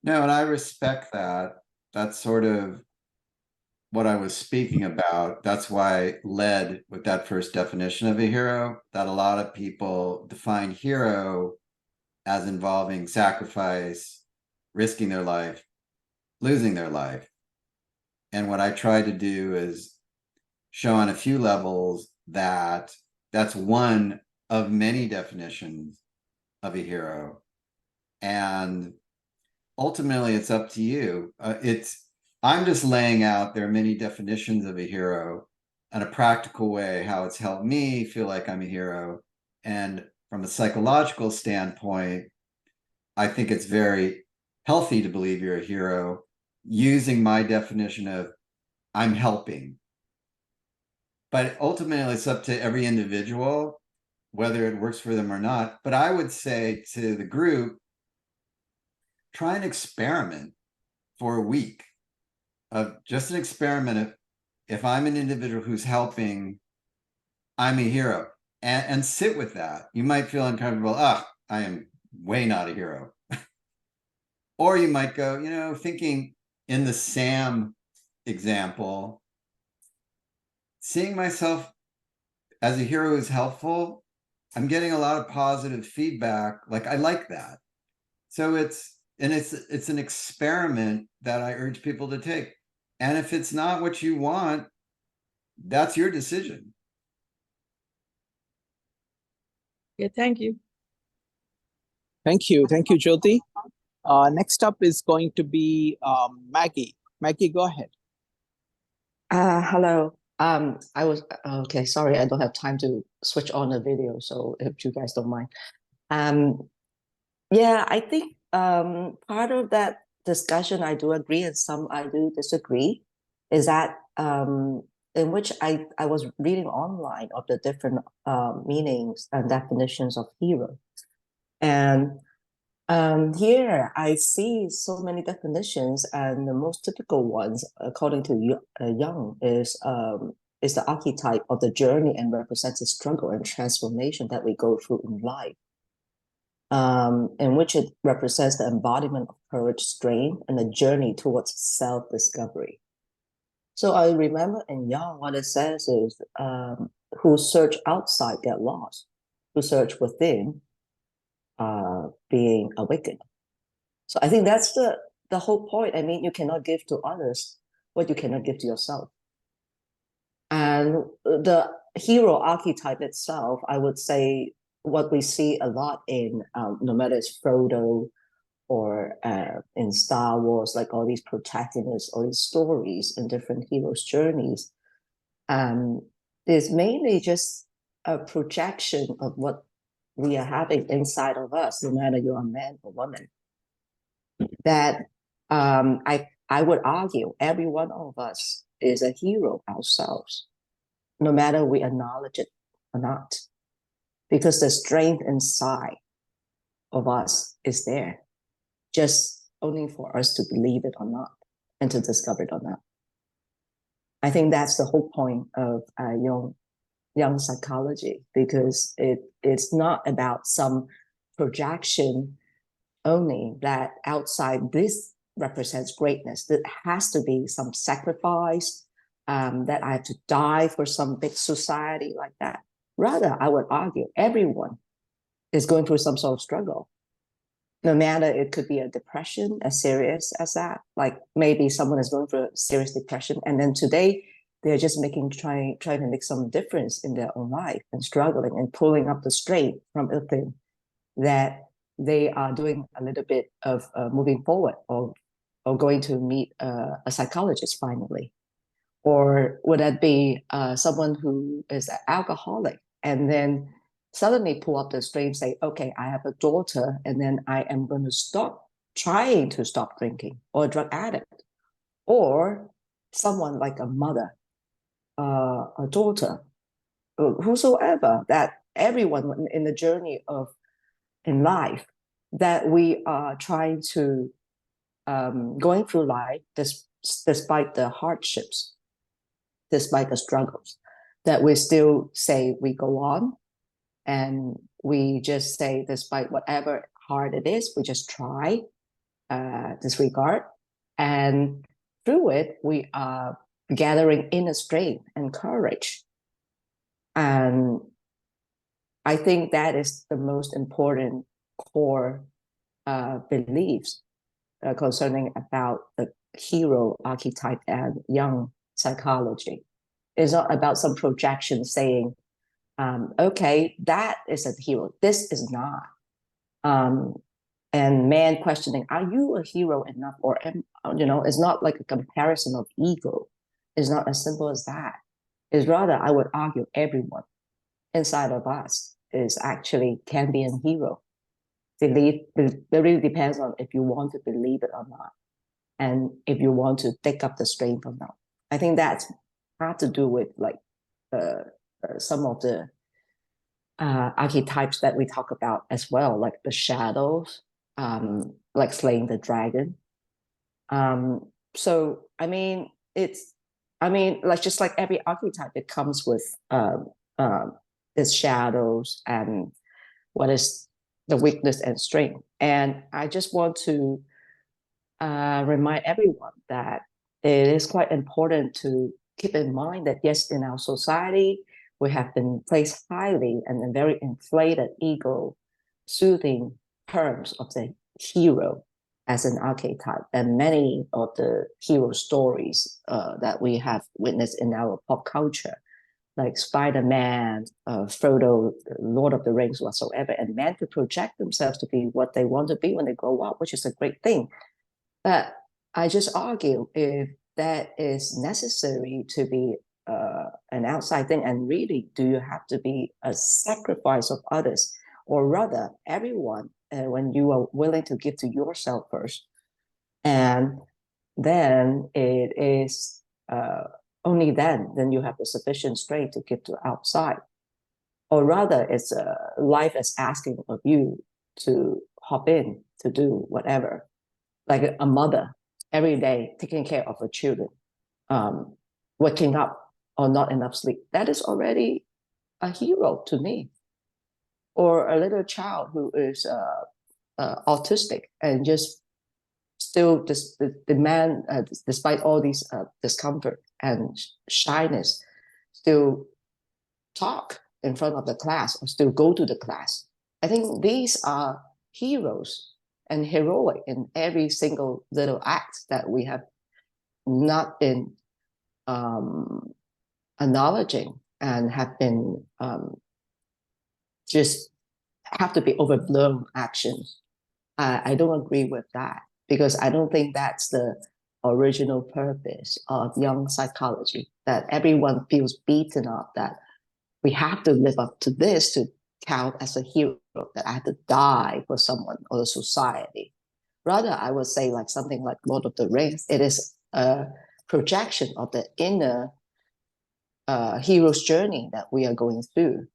[SPEAKER 1] No, and I respect that. That's sort of what I was speaking about. That's why I led with that first definition of a hero, that a lot of people define hero as involving sacrifice, risking their life, losing their life. And what I try to do is show on a few levels that that's one of many definitions of a hero. And ultimately, it's up to you. I'm just laying out there are many definitions of a hero in a practical way, how it's helped me feel like I'm a hero. And from a psychological standpoint, I think it's very healthy to believe you're a hero using my definition of I'm helping. But ultimately, it's up to every individual, whether it works for them or not. But I would say to the group, try and experiment for a week of just an experiment. If I'm an individual who's helping, I'm a hero, and sit with that. You might feel uncomfortable. I am way not a hero. Or you might go, thinking in the Sam example, seeing myself as a hero is helpful. I'm getting a lot of positive feedback. Like, I like that. So it's an experiment that I urge people to take. And if it's not what you want, that's your decision.
[SPEAKER 6] Yeah, thank you.
[SPEAKER 2] Thank you, Jyoti. Next up is going to be Maggie. Maggie, go ahead.
[SPEAKER 7] Hello. I was okay. Sorry, I don't have time to switch on the video, so if you guys don't mind. Yeah, I think part of that discussion I do agree, and some I do disagree. Is that in which I was reading online of the different meanings and definitions of hero, and here I see so many definitions, and the most typical ones, according to Jung, is the archetype of the journey and represents the struggle and transformation that we go through in life, in which it represents the embodiment of courage, strength, and a journey towards self-discovery. So I remember in Jung, what it says is, who search outside get lost, who search within being awakened. So I think that's the whole point. I mean, you cannot give to others what you cannot give to yourself. And the hero archetype itself, I would say, what we see a lot in, no matter it's Frodo or in Star Wars, like all these protagonists, all these stories and different heroes' journeys, is mainly just a projection of what we are having inside of us, no matter you're a man or woman. That I would argue every one of us is a hero ourselves, no matter we acknowledge it or not, because the strength inside of us is there, just only for us to believe it or not, and to discover it or not. I think that's the whole point of Jung psychology, because it's not about some projection only that outside this represents greatness. There has to be some sacrifice, that I have to die for some big society like that. Rather, I would argue everyone is going through some sort of struggle. No matter, it could be a depression as serious as that. Like maybe someone is going through a serious depression, and then today they're just trying to make some difference in their own life and struggling and pulling up the strength from within, that they are doing a little bit of moving forward, or going to meet a psychologist finally. Or would that be someone who is an alcoholic and then suddenly pull up the strength and say, okay, I have a daughter, and then I am going to stop trying to stop drinking, or a drug addict. Or someone like a mother, a daughter, whosoever, that everyone in the journey of in life, that we are trying to going through life despite the hardships, despite the struggles, that we still say we go on, and we just say, despite whatever hard it is, we just try, disregard, and through it we are gathering inner strength and courage. And I think that is the most important core beliefs concerning about the hero archetype and Jung psychology. It's not about some projection saying, okay, that is a hero, this is not. And man questioning, are you a hero enough? Or, it's not like a comparison of ego. It's not as simple as that. It's rather, I would argue, everyone inside of us is actually can be a hero. It really depends on if you want to believe it or not, and if you want to take up the strength or not. I think that's had to do with like some of the archetypes that we talk about as well, like the shadows, like slaying the dragon, So I mean, like just like every archetype, it comes with its shadows and what is the weakness and strength. And I just want to remind everyone that it is quite important to keep in mind that yes, in our society, we have been placed highly and in very inflated ego soothing terms of the hero as an archetype. And many of the hero stories that we have witnessed in our pop culture, like Spider-Man, Frodo, Lord of the Rings, whatsoever, and men to project themselves to be what they want to be when they grow up, which is a great thing. But I just argue if that is necessary to be an outside thing, and really, do you have to be a sacrifice of others, or rather, everyone, when you are willing to give to yourself first, and then it is only then you have the sufficient strength to give to outside, or rather, it's life is asking of you to hop in to do whatever, like a mother every day taking care of her children, waking up or not enough sleep. That is already a hero to me. Or a little child who is autistic and just still demand, despite all these discomfort and shyness, still talk in front of the class or still go to the class. I think these are heroes and heroic in every single little act that we have not been acknowledging and have been just have to be overblown actions. I don't agree with that, because I don't think that's the original purpose of young psychology, that everyone feels beaten up, that we have to live up to this to count as a hero, that I have to die for someone or the society. Rather, I would say like something like Lord of the Rings, it is a projection of the inner hero's journey that we are going through.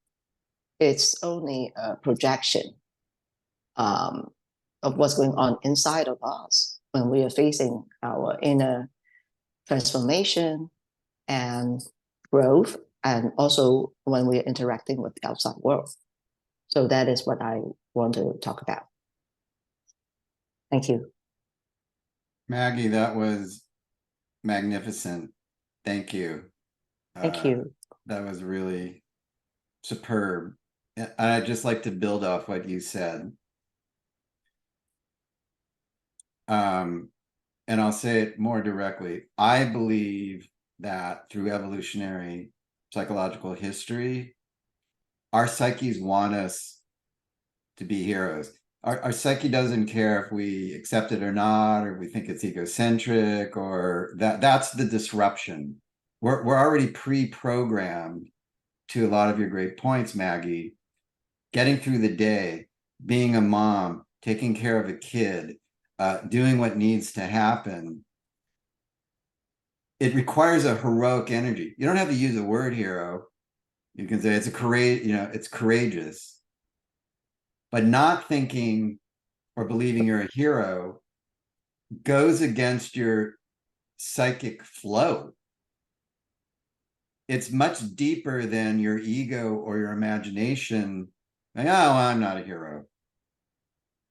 [SPEAKER 7] It's only a projection of what's going on inside of us when we are facing our inner transformation and growth, and also when we are interacting with the outside world. So that is what I want to talk about. Thank you.
[SPEAKER 1] Maggie, that was magnificent. Thank you.
[SPEAKER 7] Thank you.
[SPEAKER 1] That was really superb. I'd just like to build off what you said. And I'll say it more directly. I believe that through evolutionary psychological history, our psyches want us to be heroes. Our psyche doesn't care if we accept it or not, or we think it's egocentric, or that's the disruption. We're already pre-programmed to a lot of your great points, Maggie. Getting through the day, being a mom, taking care of a kid, doing what needs to happen. It requires a heroic energy. You don't have to use the word hero. You can say it's it's courageous. But not thinking or believing you're a hero goes against your psychic flow. It's much deeper than your ego or your imagination. Like, oh, I'm not a hero.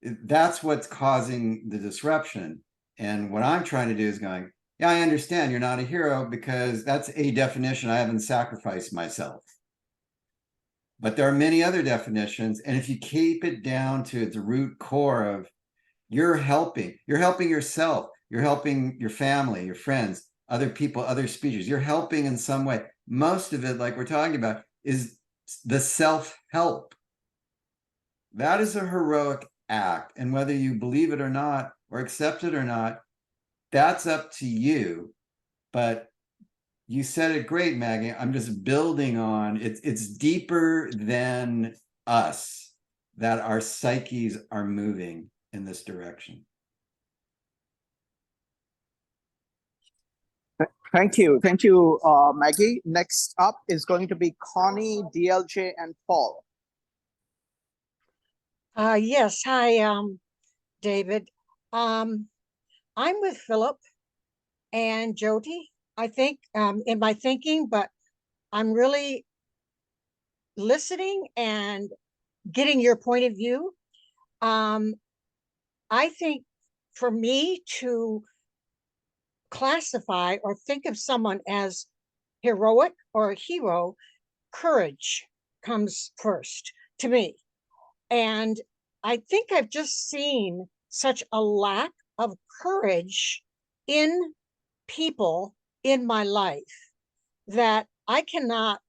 [SPEAKER 1] That's what's causing the disruption. And what I'm trying to do is going, yeah, I understand you're not a hero, because that's a definition. I haven't sacrificed myself. But there are many other definitions. And if you keep it down to its root core of you're helping yourself, you're helping your family, your friends, other people, other species, you're helping in some way. Most of it, like we're talking about, is the self-help. That is a heroic act. And whether you believe it or not, or accept it or not, that's up to you. But you said it great, Maggie. I'm just building on it's deeper than us that our psyches are moving in this direction.
[SPEAKER 2] Thank you, Maggie. Next up is going to be Connie, DLJ, and Paul.
[SPEAKER 8] Yes, hi, David. I'm with Philip and Jyoti, I think, in my thinking, but I'm really listening and getting your point of view. I think for me to classify or think of someone as heroic or a hero, courage comes first to me. And I think I've just seen such a lack of courage in people in my life that I cannot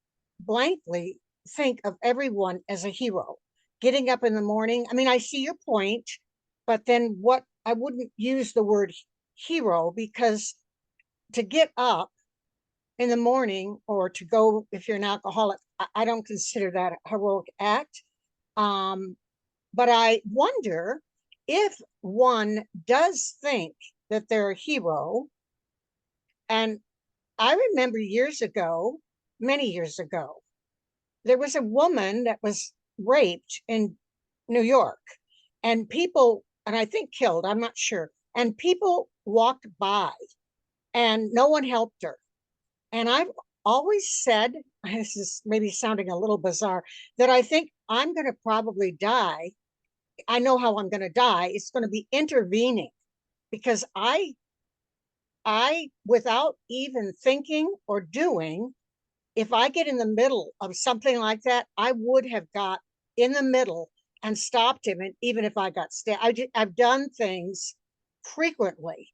[SPEAKER 8] blankly think of everyone as a hero. Getting up in the morning, I mean, I see your point, but then what, I wouldn't use the word hero, because to get up in the morning or to go, if you're an alcoholic, I don't consider that a heroic act. But I wonder if one does think that they're a hero. And I remember years ago, many years ago, there was a woman that was raped in New York, and people, and I think killed, I'm not sure, and people walked by and no one helped her. And I've always said, this is maybe sounding a little bizarre, that I think I'm going to probably die. I know how I'm going to die. It's going to be intervening, because I, without even thinking or doing, if I get in the middle of something like that, I would have got in the middle and stopped him. And even if I got stabbed, I've done things frequently.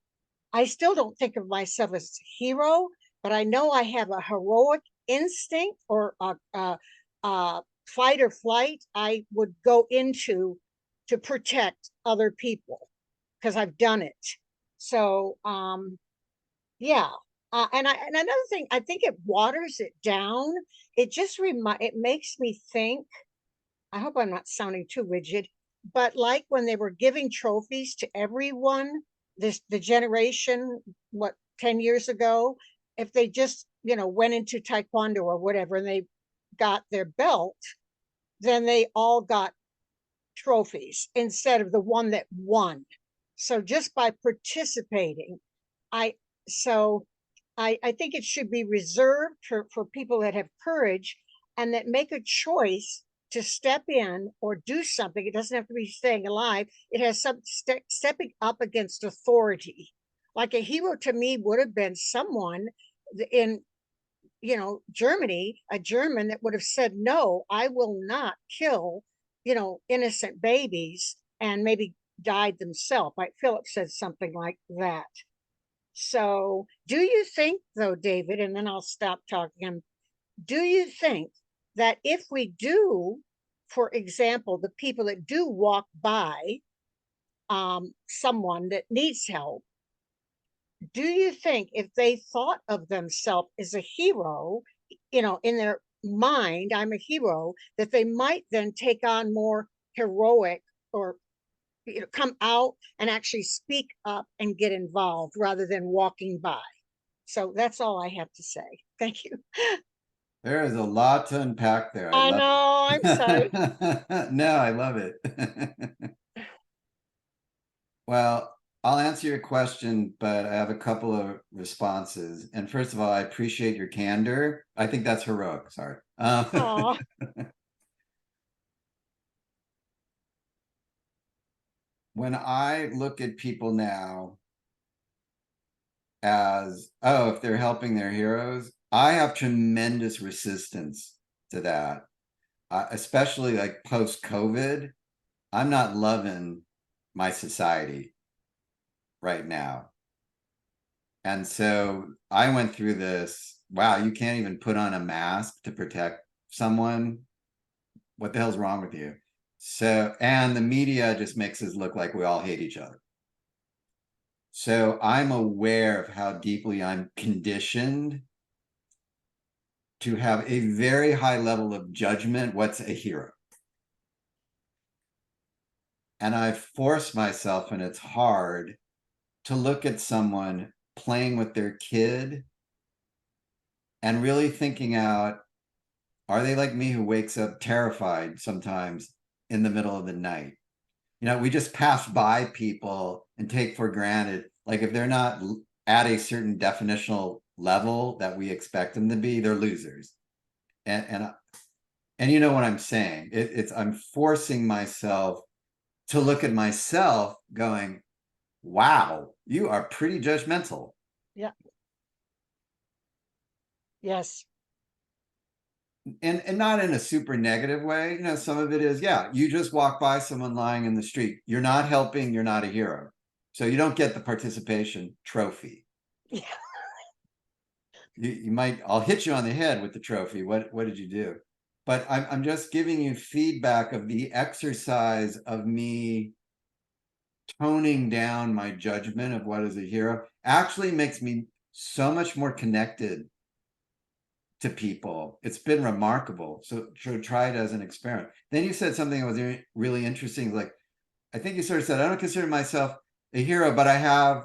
[SPEAKER 8] I still don't think of myself as a hero, but I know I have a heroic instinct or a fight or flight I would go into to protect other people, because I've done it. So, yeah. And another thing, I think it waters it down. It just it makes me think, I hope I'm not sounding too rigid, but like when they were giving trophies to everyone, the generation, what, 10 years ago, if they just, went into taekwondo or whatever, and they got their belt, then they all got trophies instead of the one that won. So just by participating, I think it should be reserved for people that have courage and that make a choice to step in or do something. It doesn't have to be staying alive. It has some stepping up against authority. Like a hero to me would have been someone in, Germany, a German that would have said, no, I will not kill, innocent babies, and maybe died themselves. Like Philip said something like that. So do you think, though, David, and then I'll stop talking, do you think that if we do, for example, the people that do walk by someone that needs help, do you think if they thought of themselves as a hero, in their mind, I'm a hero, that they might then take on more heroic, or come out and actually speak up and get involved rather than walking by? So that's all I have to say. Thank you.
[SPEAKER 1] There is a lot to unpack there.
[SPEAKER 8] I know, I'm sorry.
[SPEAKER 1] No, I love it. Well, I'll answer your question, but I have a couple of responses. And first of all, I appreciate your candor. I think that's heroic. Sorry. When I look at people now as, oh, if they're helping their heroes, I have tremendous resistance to that. Especially like post-COVID, I'm not loving my society right now. And so I went through this, wow, you can't even put on a mask to protect someone. What the hell's wrong with you? So, and the media just makes us look like we all hate each other. So I'm aware of how deeply I'm conditioned to have a very high level of judgment. What's a hero? And I force myself, and it's hard, to look at someone playing with their kid and really thinking out, are they like me, who wakes up terrified sometimes in the middle of the night? We just pass by people and take for granted Like if they're not at a certain definitional level that we expect them to be, they're losers. And you know what I'm saying? It's I'm forcing myself to look at myself going, wow, you are pretty judgmental.
[SPEAKER 8] Yeah. Yes.
[SPEAKER 1] And not in a super negative way. You know, some of it is, yeah, you just walk by someone lying in the street. You're not helping, you're not a hero. So you don't get the participation trophy.
[SPEAKER 8] Yeah.
[SPEAKER 1] You might, I'll hit you on the head with the trophy. What did you do? But I'm just giving you feedback of the exercise of me toning down my judgment of what is a hero actually makes me so much more connected to people. It's been remarkable. So try it as an experiment. Then you said something that was really interesting. Like, I think you sort of said, I don't consider myself a hero, but I have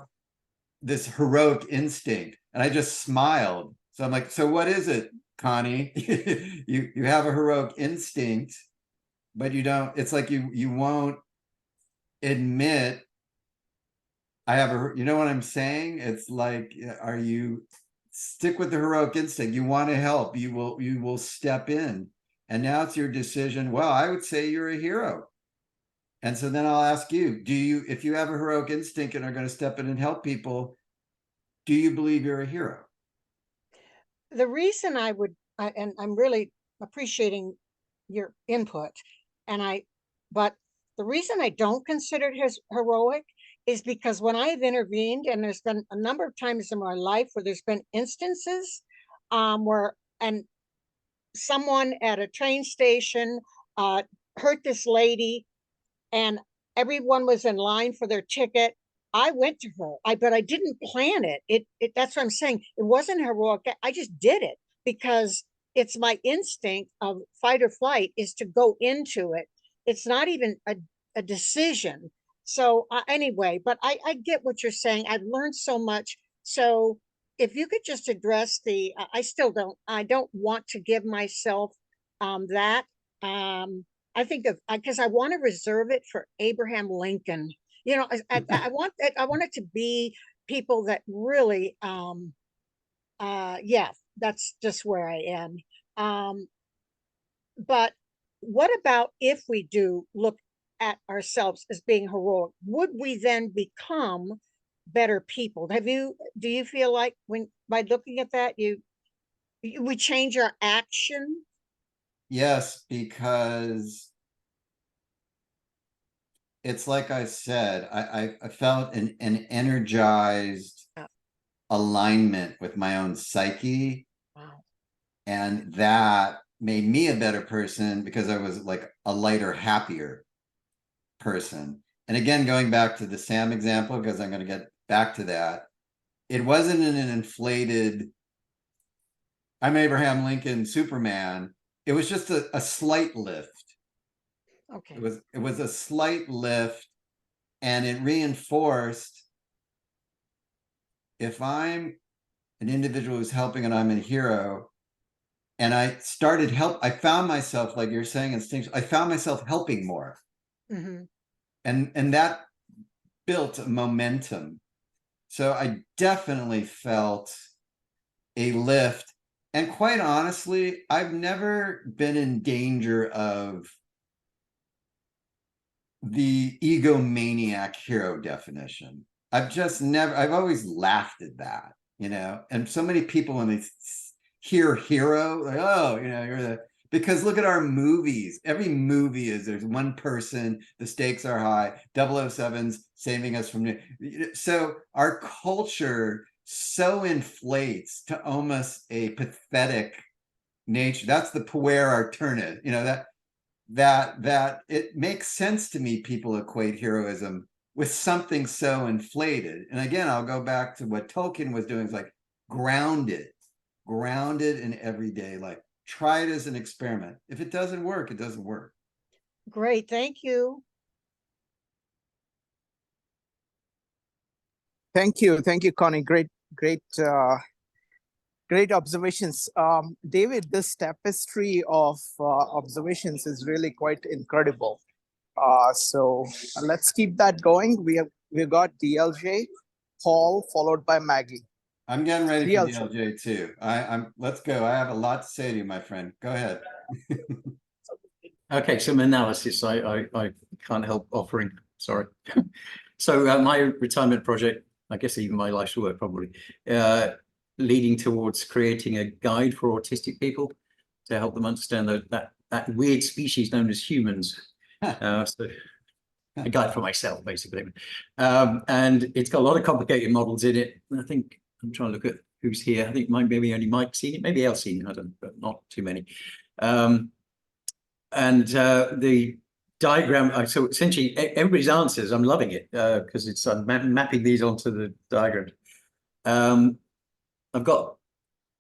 [SPEAKER 1] this heroic instinct. And I just smiled. So I'm like, so what is it, Connie? you have a heroic instinct, but you don't, it's like you won't admit I have a, you know what I'm saying? It's like, are you stick with the heroic instinct? You want to help, you will step in. And now it's your decision. Well, I would say you're a hero. And so then I'll ask you, if you have a heroic instinct and are going to step in and help people, do you believe you're a hero?
[SPEAKER 8] The reason I would, and I'm really appreciating your input, but the reason I don't consider it as heroic is because when I've intervened, and there's been a number of times in my life where there's been instances and someone at a train station hurt this lady, and everyone was in line for their ticket. I went to her, but I didn't plan it. That's what I'm saying. It wasn't heroic. I just did it because it's my instinct of fight or flight is to go into it. It's not even a decision. So anyway, but I get what you're saying. I've learned so much. So if you could just address I don't want to give myself that. I think of, because I want to reserve it for Abraham Lincoln. You know, I want it to be people that really, yeah, that's just where I am. But what about if we do look at ourselves as being heroic? Would we then become better people? Do you feel like by looking at that, we change our action?
[SPEAKER 1] Yes, because it's like I said, I felt an energized alignment with my own psyche.
[SPEAKER 8] Wow.
[SPEAKER 1] And that made me a better person because I was like a lighter, happier person. And again, going back to the Sam example, because I'm going to get back to that, it wasn't in an inflated, I'm Abraham Lincoln, Superman. It was just a slight lift.
[SPEAKER 8] Okay.
[SPEAKER 1] It was a slight lift, and it reinforced, if I'm an individual who's helping and I'm a hero, and I found myself, like you're saying, instinctually, I found myself helping more.
[SPEAKER 8] Mm-hmm.
[SPEAKER 1] And that built a momentum. So I definitely felt a lift. And quite honestly, I've never been in danger of the egomaniac hero definition. I've always laughed at that, you know, and so many people when they hear hero, like, oh, you know, because look at our movies. Every movie there's one person, the stakes are high, 007's saving us from, so our culture so inflates to almost a pathetic nature. That's the puer alternate, you know, that it makes sense to me people equate heroism with something so inflated. And again, I'll go back to what Tolkien was doing, is like grounded in everyday life. Try it as an experiment. If it doesn't work, it doesn't work.
[SPEAKER 8] Great, thank you.
[SPEAKER 2] Thank you, Connie. Great observations. David, this tapestry of observations is really quite incredible. So let's keep that going. We've got DLJ. Paul, followed by Maggie.
[SPEAKER 1] I'm getting ready for
[SPEAKER 2] DLJ.
[SPEAKER 1] DLJ too. Let's go. I have a lot to say to you, my friend. Go ahead.
[SPEAKER 3] Okay, some analysis I can't help offering, sorry. So my retirement project, I guess even my life's work probably, leading towards creating a guide for autistic people to help them understand that weird species known as humans. So a guide for myself, basically. And it's got a lot of complicated models in it. I think I'm trying to look at who's here. I think maybe only Mike's seen it, maybe Elle's seen it, I don't know, but not too many. The diagram, so essentially everybody's answers, I'm loving it because it's mapping these onto the diagram. I've got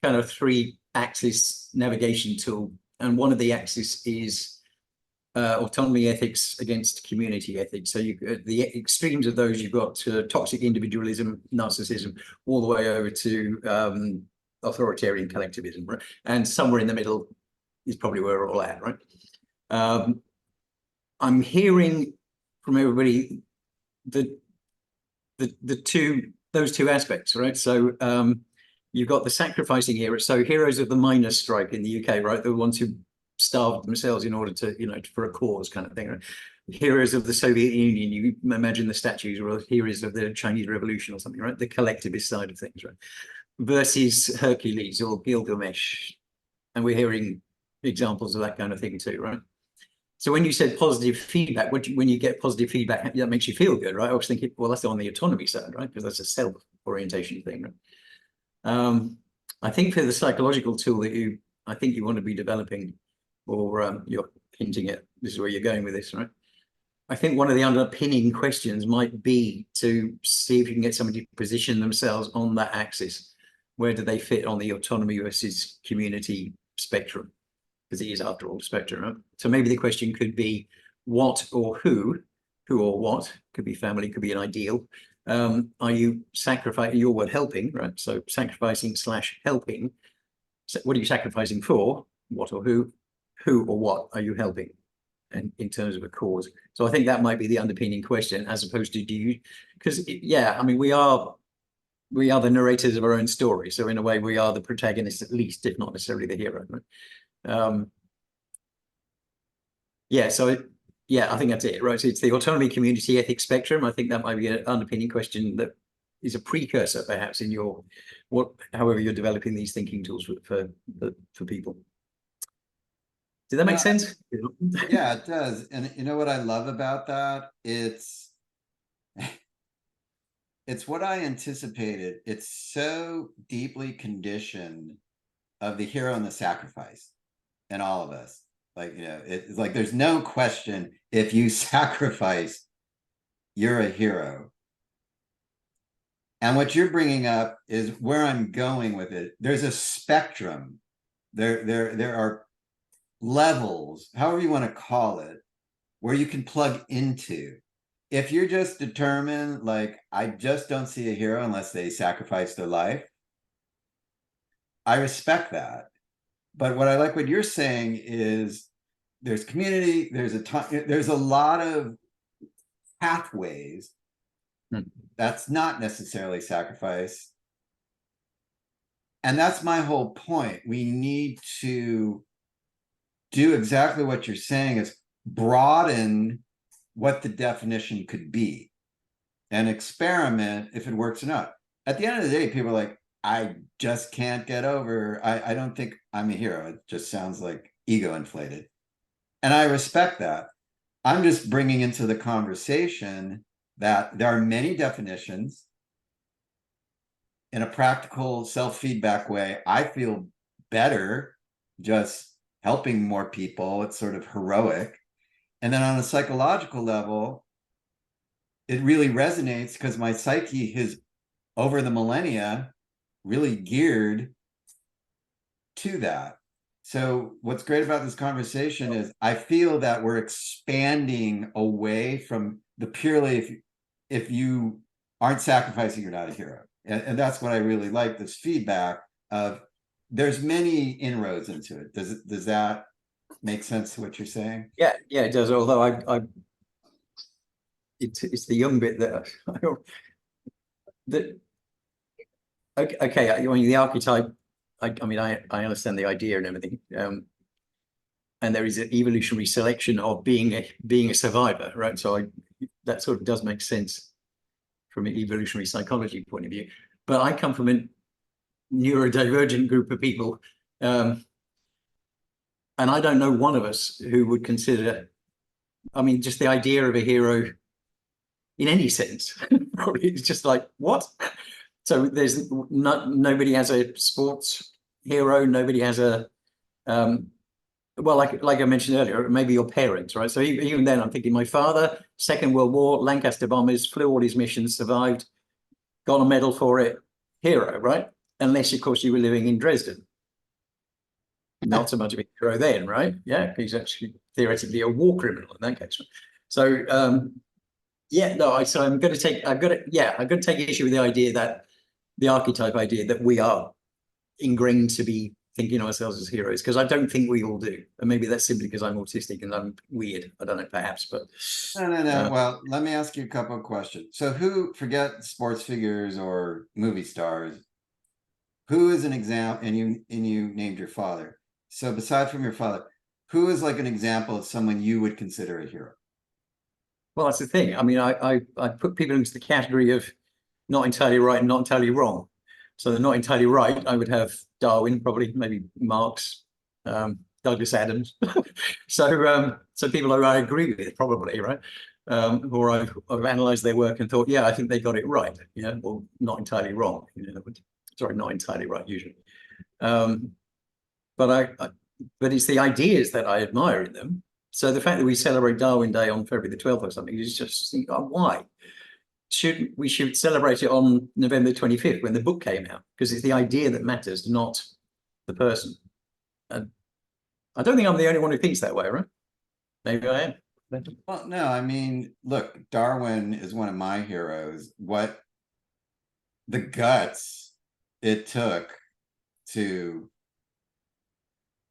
[SPEAKER 3] kind of 3-axis navigation tool, and one of the axes is autonomy ethics against community ethics. So the extremes of those, you've got toxic individualism, narcissism, all the way over to authoritarian collectivism, right? And somewhere in the middle is probably where we're all at, right? I'm hearing from everybody those two aspects, right? So you've got the sacrificing hero. So heroes of the miners' strike in the UK, right? The ones who starved themselves in order to, for a cause kind of thing, right? Heroes of the Soviet Union, you imagine the statues, or heroes of the Chinese Revolution or something, right? The collectivist side of things, right? Versus Hercules or Gilgamesh. And we're hearing examples of that kind of thing too, right? So when you said positive feedback, when you get positive feedback, that makes you feel good, right? I was thinking, well, that's on the autonomy side, right? Because that's a self-orientation thing, right? I think for the psychological tool that I think you want to be developing, or you're hinting at, this is where you're going with this, right? I think one of the underpinning questions might be to see if you can get somebody to position themselves on that axis. Where do they fit on the autonomy versus community spectrum? Because it is, after all, spectrum, right? So maybe the question could be what or who or what, could be family, could be an ideal. Are you sacrificing, your word helping, right? So sacrificing / helping. So what are you sacrificing for? What or who or what are you helping? And in terms of a cause. So I think that might be the underpinning question, as opposed to because yeah, I mean, we are the narrators of our own story. So in a way, we are the protagonists, at least, if not necessarily the hero, right? Yeah, so yeah, I think that's it, right? So it's the autonomy, community, ethics spectrum. I think that might be an underpinning question that is a precursor, perhaps, in your however you're developing these thinking tools for people. Did that make sense?
[SPEAKER 1] Yeah, it does. And you know what I love about that? It's what I anticipated. It's so deeply conditioned of the hero and the sacrifice in all of us. Like, it's like there's no question, if you sacrifice, you're a hero. And what you're bringing up is where I'm going with it. There's a spectrum. There are levels, however you want to call it, where you can plug into. If you're just determined, like, I just don't see a hero unless they sacrifice their life, I respect that. But what I like what you're saying is there's community, there's a lot of pathways. That's not necessarily sacrifice. And that's my whole point. We need to do exactly what you're saying, is broaden what the definition could be and experiment if it works or not. At the end of the day, people are like, I just can't get over, I don't think I'm a hero. It just sounds like ego inflated. And I respect that. I'm just bringing into the conversation that there are many definitions. In a practical self-feedback way, I feel better just helping more people. It's sort of heroic. And then on a psychological level, it really resonates because my psyche has, over the millennia, really geared to that. So what's great about this conversation is I feel that we're expanding away from the purely, if you aren't sacrificing, you're not a hero. And that's what I really like, this feedback of there's many inroads into it. Does that make sense to what you're saying?
[SPEAKER 3] Yeah, it does. Although it's the young bit that the okay, I mean the archetype. I mean, I understand the idea and everything. And there is an evolutionary selection of being a survivor, right? So that sort of does make sense from an evolutionary psychology point of view. But I come from a neurodivergent group of people, and I don't know one of us who would consider, I mean, just the idea of a hero in any sense, probably it's just like, what? So there's nobody has a sports hero, nobody has a, well, like I mentioned earlier, maybe your parents, right? So even then I'm thinking my father, Second World War, Lancaster bombers, flew all his missions, survived, got a medal for it, hero, right? Unless, of course, you were living in Dresden. Not so much of a hero then, right? Yeah, he's actually theoretically a war criminal in that case. So yeah, no, so I'm going to take issue with the idea that the archetype idea that we are ingrained to be thinking of ourselves as heroes, because I don't think we all do. And maybe that's simply because I'm autistic and I'm weird. I don't know, perhaps, but
[SPEAKER 1] No. Well, let me ask you a couple of questions. So forget sports figures or movie stars. Who is an example, and you named your father. So beside from your father, who is like an example of someone you would consider a hero?
[SPEAKER 3] well, that's the thing. I mean, I put people into the category of not entirely right and not entirely wrong. So they're not entirely right. I would have Darwin, probably, maybe Marx, Douglas Adams. So people who I agree with, probably, right? Or I've analysed their work and thought, yeah, I think they got it right. Yeah, or not entirely wrong. Sorry, not entirely right usually. But it's the ideas that I admire in them. So the fact that we celebrate Darwin Day on February the 12th or something is just, why? We should celebrate it on November 25th when the book came out, because it's the idea that matters, not the person. And I don't think I'm the only one who thinks that way, right? Maybe I am.
[SPEAKER 1] Well, no, I mean, look, Darwin is one of my heroes. What the guts it took to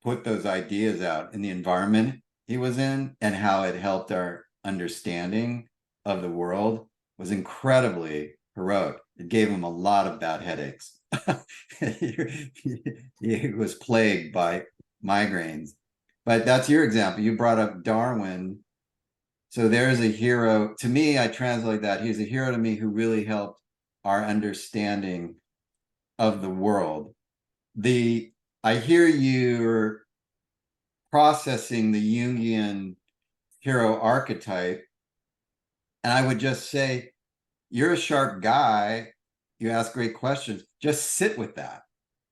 [SPEAKER 1] put those ideas out in the environment he was in and how it helped our understanding of the world was incredibly heroic. It gave him a lot of bad headaches. He was plagued by migraines. But that's your example. You brought up Darwin. So there's a hero. To me, I translate that. He's a hero to me who really helped our understanding of the world. I hear you're processing the Jungian hero archetype. And I would just say, you're a sharp guy. You ask great questions. Just sit with that.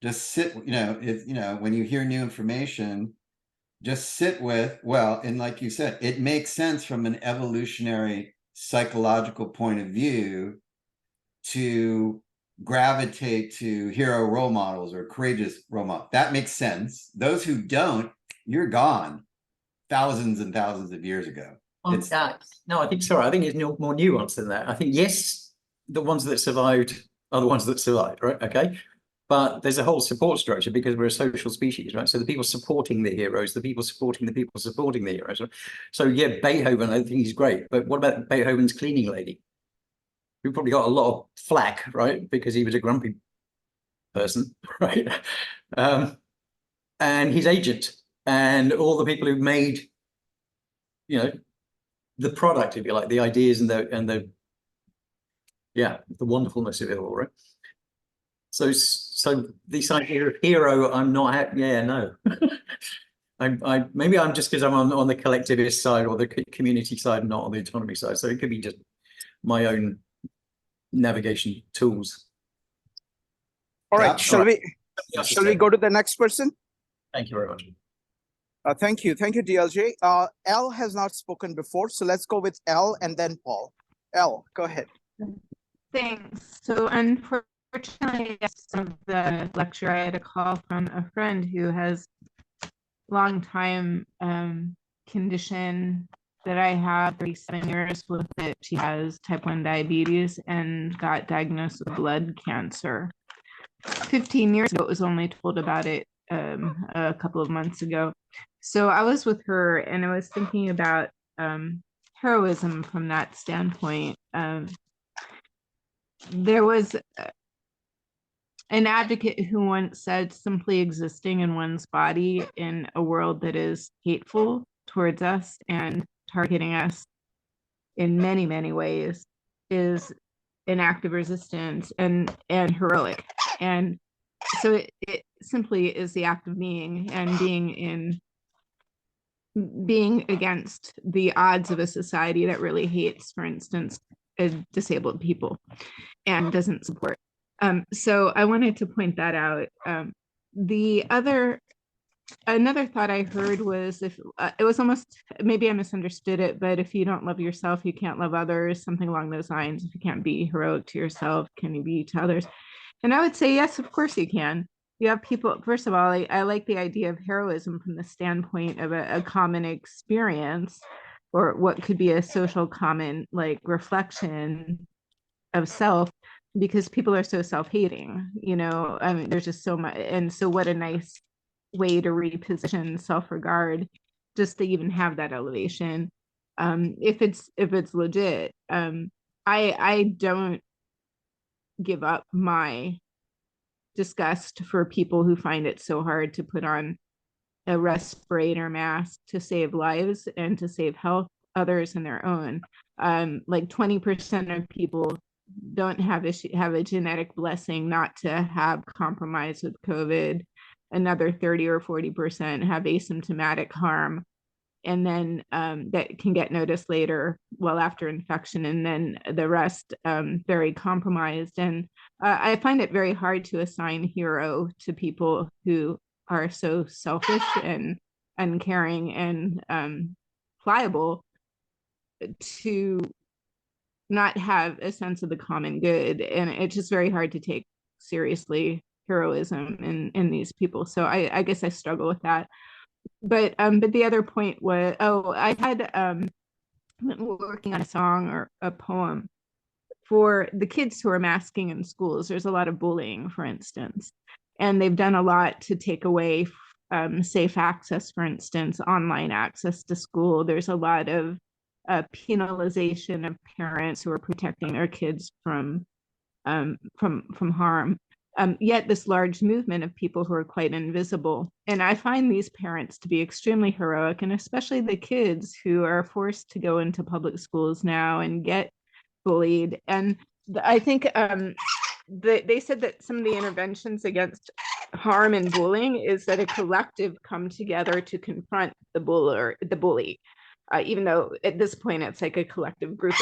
[SPEAKER 1] Just sit, when you hear new information, just sit with, well, and like you said, it makes sense from an evolutionary psychological point of view to gravitate to hero role models or courageous role models. That makes sense. Those who don't, you're gone thousands and thousands of years ago.
[SPEAKER 3] No, I think, sorry, I think it's more nuanced than that. I think, yes, the ones that survived are the ones that survived, right? Okay. But there's a whole support structure because we're a social species, right? So the people supporting the heroes, the people supporting the people supporting the heroes. Right? So yeah, Beethoven, I think he's great. But what about Beethoven's cleaning lady? Who probably got a lot of flack, right? Because he was a grumpy person, right? And his agent and all the people who made, the product, if you like, the ideas and the wonderfulness of it all, right? So this idea of hero, I'm not. No. Maybe I'm just because I'm on the collectivist side or the community side, not on the autonomy side. So it could be just my own navigation tools.
[SPEAKER 2] All right, shall we go to the next person?
[SPEAKER 3] Thank you very much.
[SPEAKER 2] Thank you, DLJ. L has not spoken before, so let's go with L and then Paul. L, go ahead.
[SPEAKER 9] Thanks. So unfortunately, some of the lecture, I had a call from a friend who has long time condition that I have 37 years with it. She has type 1 diabetes and got diagnosed with blood cancer. 15 years ago, it was only told about it a couple of months ago. So I was with her and I was thinking about heroism from that standpoint. there was an advocate who once said simply existing in one's body in a world that is hateful towards us and targeting us in many, many ways is an act of resistance and heroic. And so it simply is the act of being, and being against the odds of a society that really hates, for instance, disabled people and doesn't support. So I wanted to point that out. Another thought I heard was, if it was almost, maybe I misunderstood it, but if you don't love yourself, you can't love others, something along those lines. If you can't be heroic to yourself, can you be to others? And I would say, yes, of course you can. You have people, first of all, I like the idea of heroism from the standpoint of a common experience, or what could be a social common, like, reflection of self, because people are so self-hating, I mean, there's just so much. And so what a nice way to reposition self-regard, just to even have that elevation, if it's legit. I don't give up my disgust for people who find it so hard to put on a respirator mask to save lives and to save health, others, and their own. Like 20% of people don't have a genetic blessing not to have compromise with COVID. Another 30 or 40% have asymptomatic harm, and then that can get noticed later, well after infection, and then the rest very compromised. And I find it very hard to assign hero to people who are so selfish and uncaring and pliable, to not have a sense of the common good. And it's just very hard to take seriously heroism in these people. So I guess I struggle with that. But the other point was, I had working on a song or a poem for the kids who are masking in schools. There's a lot of bullying, for instance, and they've done a lot to take away safe access, for instance, online access to school. There's a lot of penalization of parents who are protecting their kids from harm. Yet this large movement of people who are quite invisible. And I find these parents to be extremely heroic, and especially the kids who are forced to go into public schools now and get bullied. And I think they said that some of the interventions against harm and bullying is that a collective come together to confront the bully. Even though at this point it's like a collective group.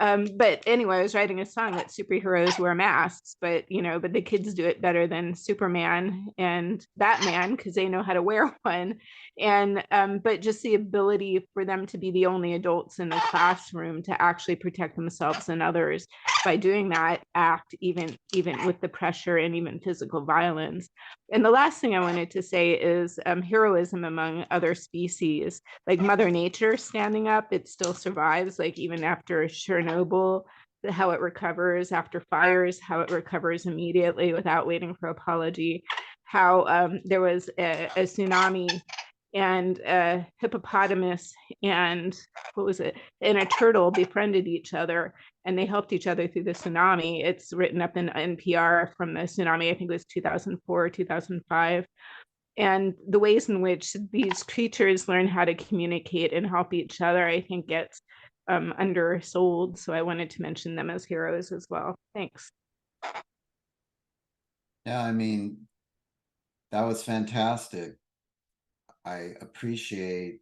[SPEAKER 9] But anyway, I was writing a song that superheroes wear masks, but the kids do it better than Superman and Batman because they know how to wear one. And but just the ability for them to be the only adults in the classroom to actually protect themselves and others by doing that act, even with the pressure and even physical violence. And the last thing I wanted to say is heroism among other species, like Mother Nature standing up. It still survives, like even after Chernobyl, how it recovers after fires, how it recovers immediately without waiting for apology, how there was a tsunami and a hippopotamus and and a turtle befriended each other, and they helped each other through the tsunami. It's written up in NPR from the tsunami, I think it was 2004, 2005. And the ways in which these creatures learn how to communicate and help each other, I think gets undersold. So I wanted to mention them as heroes as well. Thanks.
[SPEAKER 1] Yeah, I mean, that was fantastic. I appreciate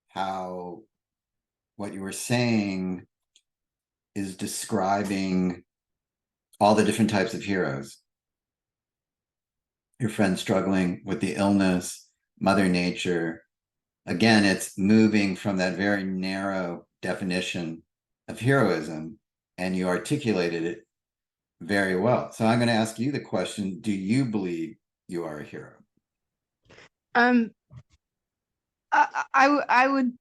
[SPEAKER 1] how what you were saying is describing all the different types of heroes. Your friend struggling with the illness, Mother Nature. Again, it's moving from that very narrow definition of heroism, and you articulated it very well. So I'm going to ask you the question, do you believe you are a hero?
[SPEAKER 9] I would,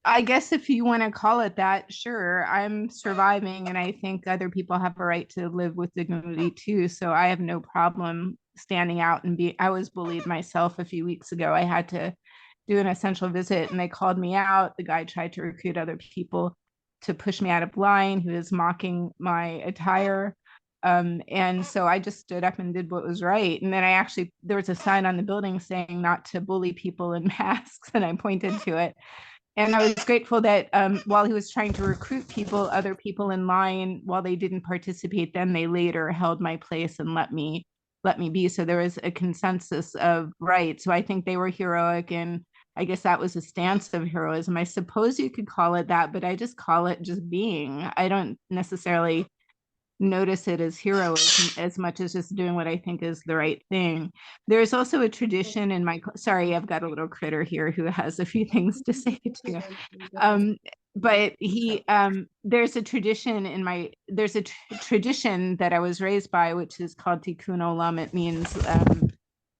[SPEAKER 9] I guess if you want to call it that, sure. I'm surviving, and I think other people have a right to live with dignity too. So I have no problem standing out and I was bullied myself a few weeks ago. I had to do an essential visit and they called me out. The guy tried to recruit other people. to push me out of line. He was mocking my attire. And so I just stood up and did what was right. And then there was a sign on the building saying not to bully people in masks, and I pointed to it. And I was grateful that while he was trying to recruit people, other people in line, while they didn't participate, then they later held my place and let me be. So there was a consensus of right. So I think they were heroic, and I guess that was a stance of heroism. I suppose you could call it that, but I just call it just being. I don't necessarily notice it as heroism as much as just doing what I think is the right thing. There's also a tradition in my, sorry, I've got a little critter here who has a few things to say too. But there's a tradition tradition that I was raised by, which is called tikkun olam. It means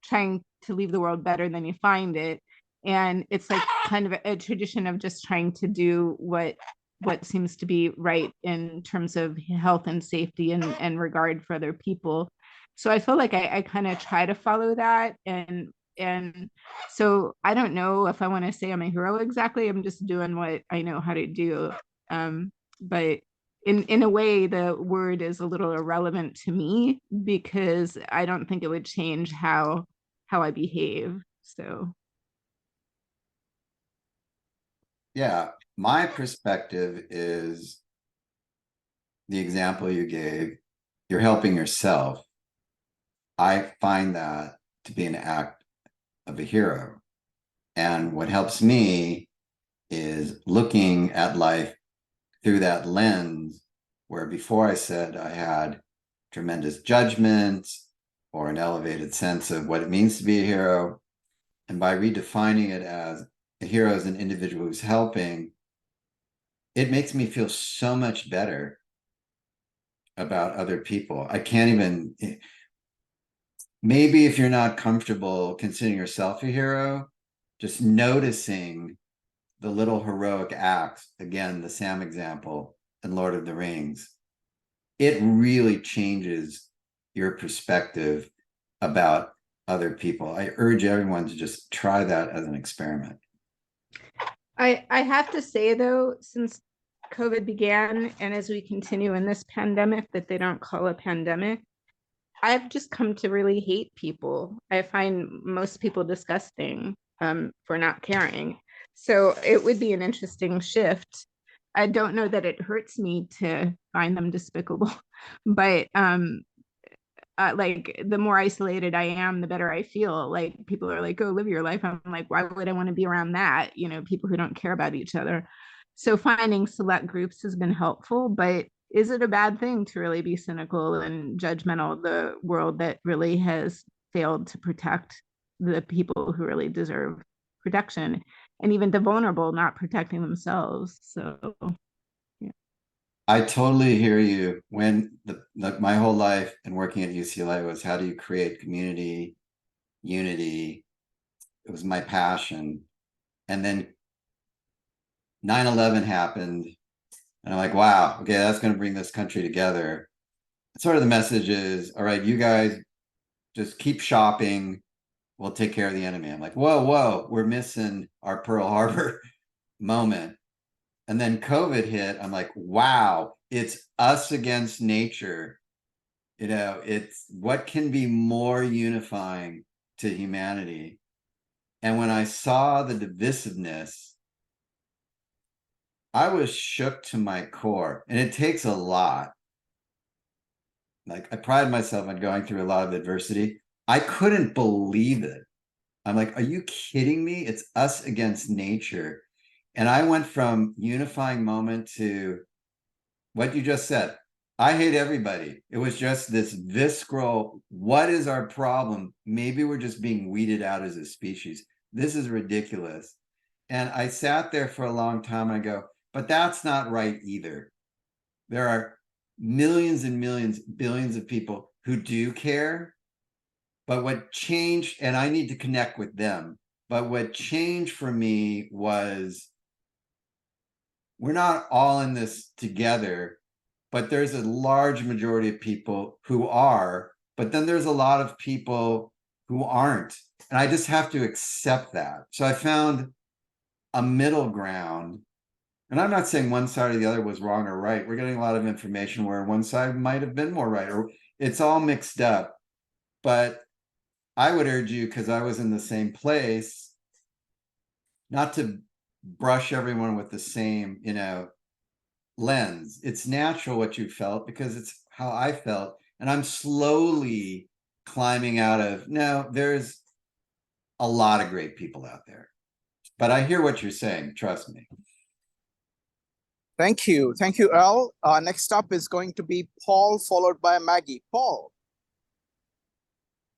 [SPEAKER 9] trying to leave the world better than you find it. And it's like kind of a tradition of just trying to do what seems to be right in terms of health and safety and regard for other people. So I feel like I kind of try to follow that. And so I don't know if I want to say I'm a hero exactly. I'm just doing what I know how to do. But in a way, the word is a little irrelevant to me because I don't think it would change how I behave. So.
[SPEAKER 1] Yeah, my perspective is the example you gave. You're helping yourself. I find that to be an act of a hero. And what helps me is looking at life through that lens where before I said I had tremendous judgment or an elevated sense of what it means to be a hero. And by redefining it as a hero is an individual who's helping, it makes me feel so much better about other people. I can't even, maybe if you're not comfortable considering yourself a hero, just noticing the little heroic acts, again, the Sam example in Lord of the Rings, it really changes your perspective about other people. I urge everyone to just try that as an experiment.
[SPEAKER 9] I have to say, though, since COVID began and as we continue in this pandemic that they don't call a pandemic, I've just come to really hate people. I find most people disgusting for not caring. So it would be an interesting shift. I don't know that it hurts me to find them despicable, but like the more isolated I am, the better I feel. Like people are like, go live your life. I'm like, why would I want to be around that? You know, people who don't care about each other. So finding select groups has been helpful, but is it a bad thing to really be cynical and judgmental of the world that really has failed to protect the people who really deserve protection, and even the vulnerable not protecting themselves? So
[SPEAKER 1] I totally hear you. When my whole life and working at UCLA was how do you create community, unity? It was my passion. And then 9/11 happened. And I'm like, wow, okay, that's going to bring this country together. Sort of the message is, all right, you guys just keep shopping. We'll take care of the enemy. I'm like, whoa, we're missing our Pearl Harbor moment. And then COVID hit. I'm like, wow, it's us against nature. You know, it's what can be more unifying to humanity. And when I saw the divisiveness, I was shook to my core. And it takes a lot. Like I pride myself on going through a lot of adversity. I couldn't believe it. I'm like, are you kidding me? It's us against nature. And I went from unifying moment to what you just said. I hate everybody. It was just this visceral, what is our problem? Maybe we're just being weeded out as a species. This is ridiculous. And I sat there for a long time and I go, but that's not right either. There are millions and millions, billions of people who do care. But what changed, and I need to connect with them, but what changed for me was we're not all in this together, but there's a large majority of people who are, but then there's a lot of people who aren't. And I just have to accept that. So I found a middle ground And I'm not saying one side or the other was wrong or right. We're getting a lot of information where one side might have been more right, or it's all mixed up. But I would urge you, because I was in the same place, not to brush everyone with the same, lens. It's natural what you felt because it's how I felt. And I'm slowly climbing out of, no, there's a lot of great people out there. But I hear what you're saying, trust me.
[SPEAKER 2] Thank you. Thank you, Earl. Next up is going to be Paul, followed by Maggie. Paul.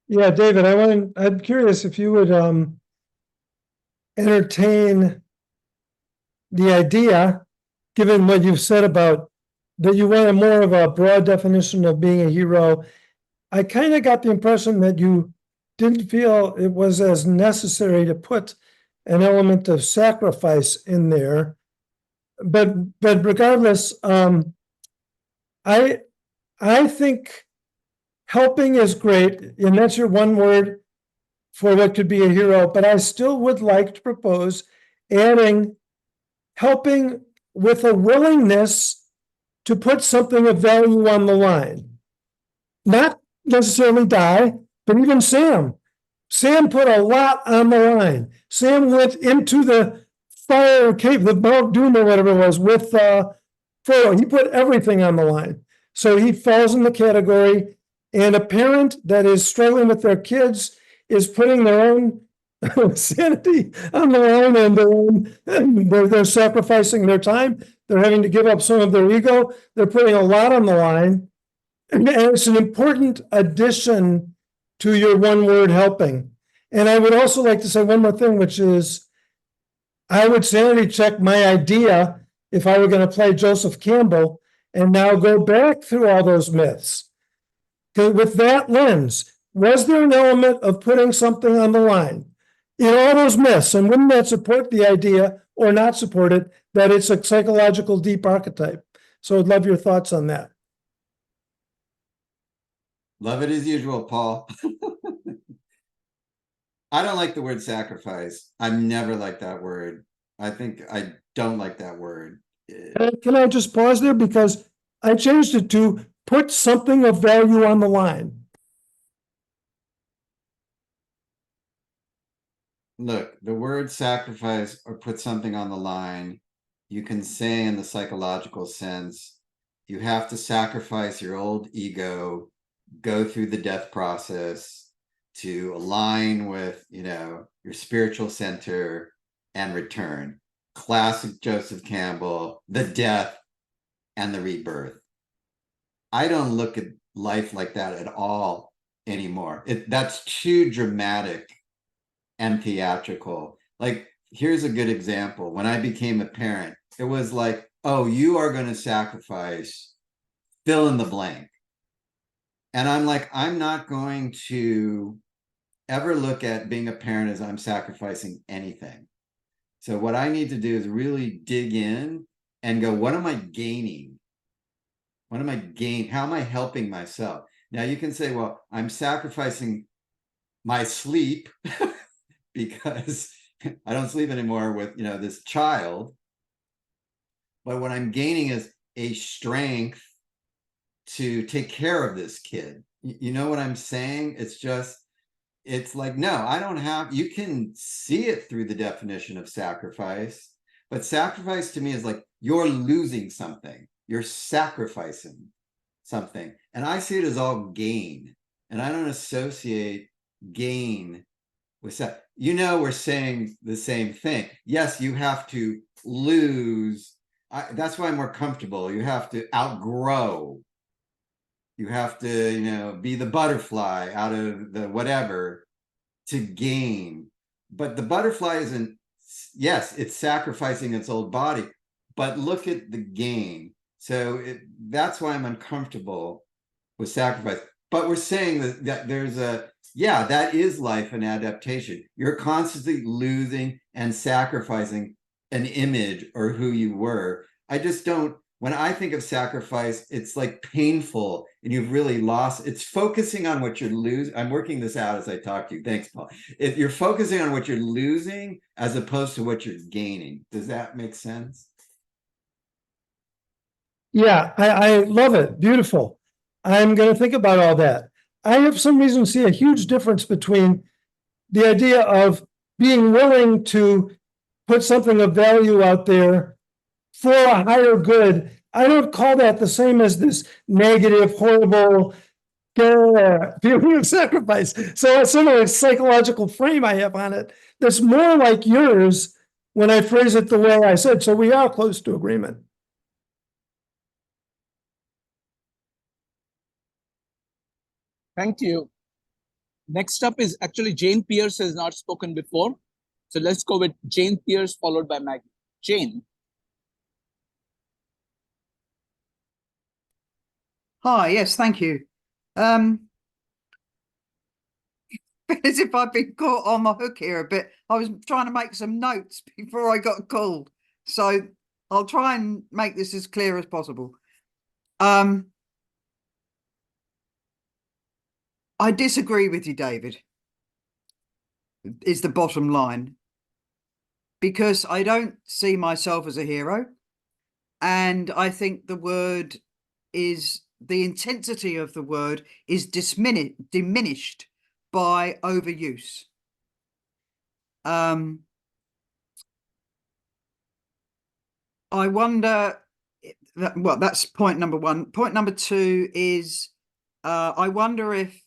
[SPEAKER 5] Yeah, David, I'm curious if you would entertain the idea, given what you've said about that you wanted more of a broad definition of being a hero. I kind of got the impression that you didn't feel it was as necessary to put an element of sacrifice in there. But regardless, I think helping is great, and that's your one word for what could be a hero, but I still would like to propose adding helping with a willingness to put something of value on the line. Not necessarily die, but even Sam. Sam put a lot on the line. Sam went into the fire cave, the Mount Doom or whatever it was, with Frodo. He put everything on the line. So he falls in the category. And a parent that is struggling with their kids is putting their own sanity on the line, and they're sacrificing their time. They're having to give up some of their ego. They're putting a lot on the line. And it's an important addition to your one word helping. And I would also like to say one more thing, which is I would sanity check my idea if I were going to play Joseph Campbell and now go back through all those myths. With that lens, was there an element of putting something on the line in all those myths? And wouldn't that support the idea or not support it that it's a psychological deep archetype? So I'd love your thoughts on that.
[SPEAKER 1] Love it as usual, Paul. I don't like the word sacrifice. I've never liked that word. I think I don't like that word.
[SPEAKER 5] Can I just pause there? Because I changed it to put something of value on the line.
[SPEAKER 1] Look, the word sacrifice or put something on the line, you can say in the psychological sense, you have to sacrifice your old ego, go through the death process to align with, your spiritual center and return. Classic Joseph Campbell, the death and the rebirth. I don't look at life like that at all anymore. That's too dramatic and theatrical. Like, here's a good example. When I became a parent, it was like, oh, you are going to sacrifice, fill in the blank. And I'm like, I'm not going to ever look at being a parent as I'm sacrificing anything. So what I need to do is really dig in and go, what am I gaining? What am I gaining? How am I helping myself? Now you can say, well, I'm sacrificing my sleep because I don't sleep anymore with, this child. But what I'm gaining is a strength to take care of this kid. You know what I'm saying? It's like, no, I don't have, you can see it through the definition of sacrifice, but sacrifice to me is like, you're losing something. You're sacrificing something. And I see it as all gain. And I don't associate gain with that. We're saying the same thing. Yes, you have to lose. That's why I'm more comfortable. You have to outgrow. You have to, be the butterfly out of the whatever to gain. But the butterfly isn't, yes, it's sacrificing its old body, but look at the gain. So that's why I'm uncomfortable with sacrifice. But we're saying that there's that is life and adaptation. You're constantly losing and sacrificing an image or who you were. I just don't, when I think of sacrifice, it's like painful and you've really lost. It's focusing on what you're losing. I'm working this out as I talk to you. Thanks, Paul. If you're focusing on what you're losing as opposed to what you're gaining, does that make sense?
[SPEAKER 5] Yeah, I love it. Beautiful. I'm going to think about all that. I have some reason to see a huge difference between the idea of being willing to put something of value out there for a higher good. I don't call that the same as this negative, horrible feeling of sacrifice. So a similar psychological frame I have on it that's more like yours when I phrase it the way I said. So we are close to agreement.
[SPEAKER 2] Thank you. Next up is actually Jane Pierce has not spoken before. So let's go with Jane Pierce followed by Maggie. Jane.
[SPEAKER 10] Hi, yes, thank you. As if I've been caught on my hook here a bit. I was trying to make some notes before I got called. So I'll try and make this as clear as possible. I disagree with you, David, is the bottom line. Because I don't see myself as a hero. And I think the word is, the intensity of the word is diminished by overuse. I wonder, well, that's point number one. Point number two is, I wonder if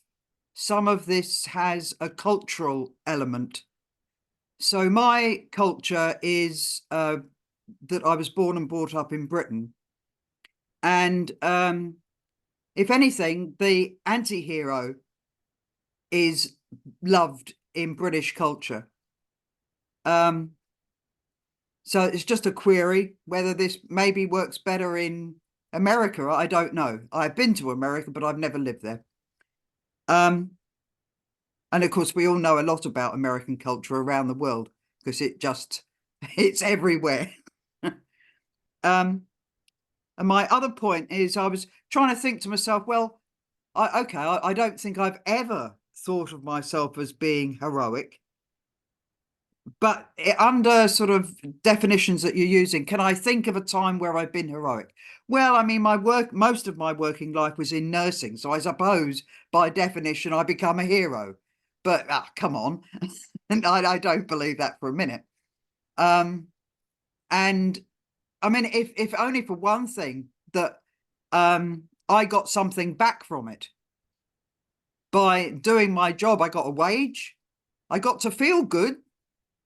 [SPEAKER 10] some of this has a cultural element. So my culture is that I was born and brought up in Britain. And if anything, the anti-hero is loved in British culture. So it's just a query whether this maybe works better in America. I don't know. I've been to America, but I've never lived there. And of course, we all know a lot about American culture around the world because it's everywhere. And my other point is I was trying to think to myself, well, I don't think I've ever thought of myself as being heroic. But under sort of definitions that you're using, can I think of a time where I've been heroic? Well, I mean, most of my working life was in nursing. So I suppose by definition, I become a hero. But come on. And I don't believe that for a minute. And I mean, if only for one thing that I got something back from it. By doing my job, I got a wage. I got to feel good.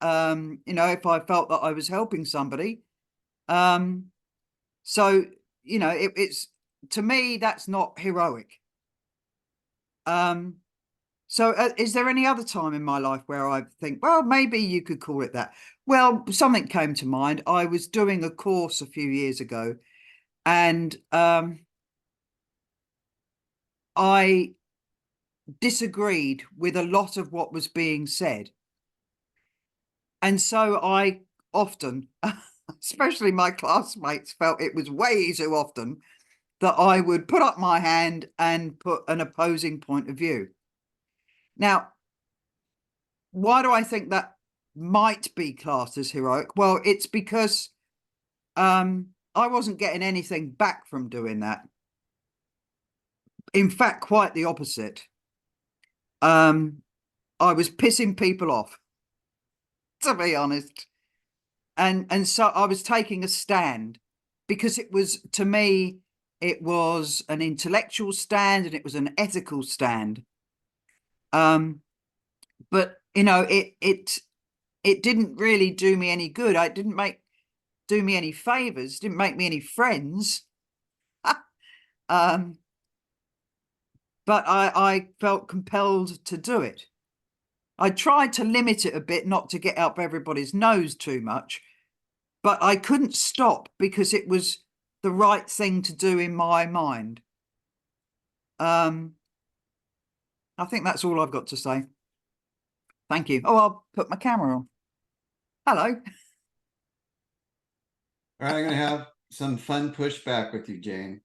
[SPEAKER 10] You know, if I felt that I was helping somebody. So, you know, it's to me, that's not heroic. So is there any other time in my life where I think, well, maybe you could call it that? Well, something came to mind. I was doing a course a few years ago and I disagreed with a lot of what was being said. And so I often, especially my classmates, felt it was way too often that I would put up my hand and put an opposing point of view. Now, why do I think that might be classed as heroic? Well, it's because I wasn't getting anything back from doing that. In fact, quite the opposite. I was pissing people off, to be honest. And so I was taking a stand because it was, to me, it was an intellectual stand and it was an ethical stand. But you know, it didn't really do me any good. It didn't do me any favors, didn't make me any friends. But I felt compelled to do it. I tried to limit it a bit, not to get up everybody's nose too much, but I couldn't stop because it was the right thing to do in my mind. I think that's all I've got to say. Thank you. Oh, I'll put my camera on. Hello.
[SPEAKER 1] All right, I'm going to have some fun pushback with you, Jane.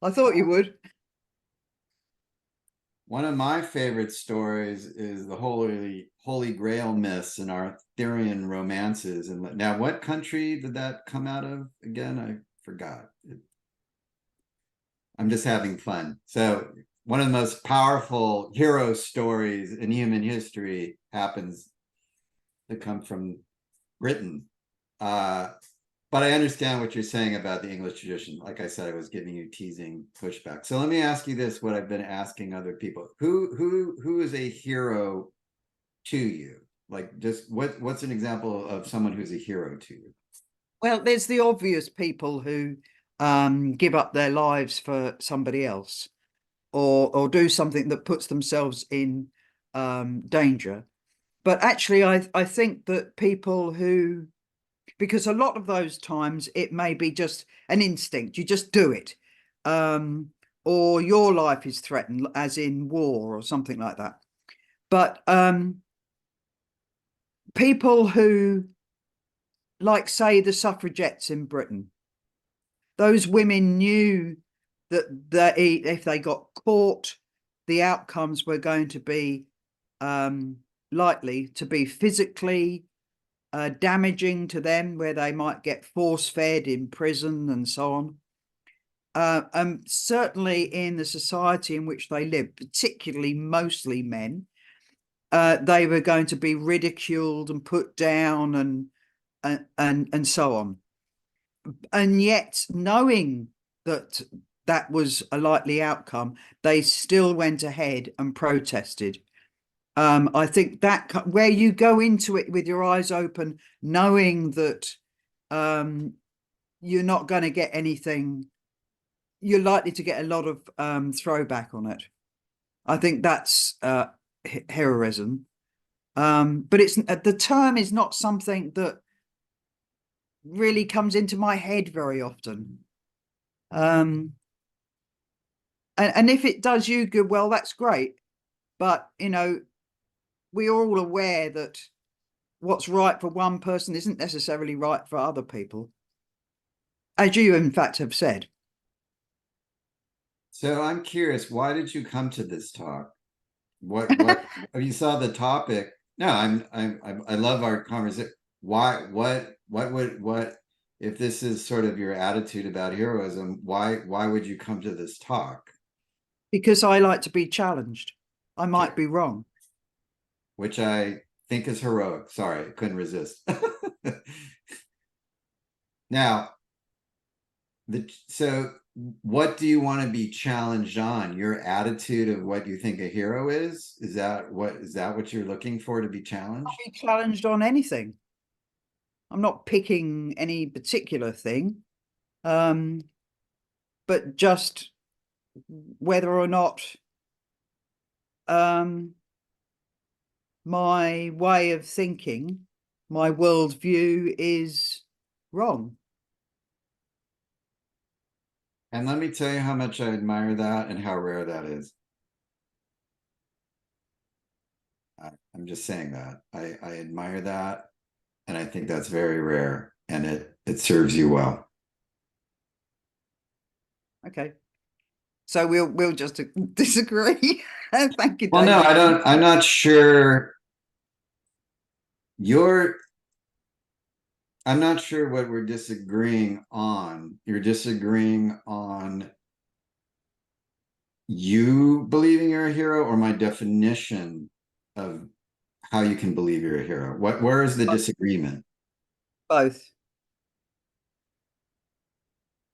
[SPEAKER 10] I thought you would.
[SPEAKER 1] One of my favorite stories is the Holy Grail myths and Arthurian romances. And now, what country did that come out of again? I forgot. I'm just having fun. So one of the most powerful hero stories in human history happens to come from Britain. But I understand what you're saying about the English tradition. Like I said, I was giving you teasing pushback. So let me ask you this, what I've been asking other people. Who is a hero to you? Like, just what's an example of someone who's a hero to you?
[SPEAKER 10] Well, there's the obvious people who give up their lives for somebody else, or do something that puts themselves in danger. But actually, I think that people who, because a lot of those times it may be just an instinct, you just do it, or your life is threatened, as in war or something like that. But people who, like, say, the suffragettes in Britain, those women knew that if they got caught, the outcomes were going to be likely to be physically damaging to them, where they might get force-fed in prison and so on. And certainly in the society in which they lived, particularly mostly men, they were going to be ridiculed and put down and so on. And yet, knowing that that was a likely outcome, they still went ahead and protested. I think that where you go into it with your eyes open, knowing that you're not going to get anything, you're likely to get a lot of throwback on it. I think that's heroism. But it's the term is not something that really comes into my head very often. And if it does you good, well, that's great. But, you know, we're all aware that what's right for one person isn't necessarily right for other people, as you, in fact, have said.
[SPEAKER 1] So I'm curious, why did you come to this talk? What you saw the topic? No, I love our conversation. Why, what, if this is sort of your attitude about heroism, why would you come to this talk?
[SPEAKER 10] Because I like to be challenged. I might be wrong.
[SPEAKER 1] Which I think is heroic. Sorry, I couldn't resist. Now, so what do you want to be challenged on? Your attitude of what you think a hero is? Is that what you're looking for, to be challenged?
[SPEAKER 10] I'll be challenged on anything. I'm not picking any particular thing, but just whether or not my way of thinking, my worldview is wrong.
[SPEAKER 1] And let me tell you how much I admire that and how rare that is. I'm just saying that. I admire that, and I think that's very rare, and it serves you well.
[SPEAKER 10] Okay. So we'll just disagree. Thank you,
[SPEAKER 1] Well,
[SPEAKER 10] David.
[SPEAKER 1] no, I'm not sure. I'm not sure what we're disagreeing on. You're disagreeing on you believing you're a hero, or my definition of how you can believe you're a hero. Where is the disagreement?
[SPEAKER 10] Both.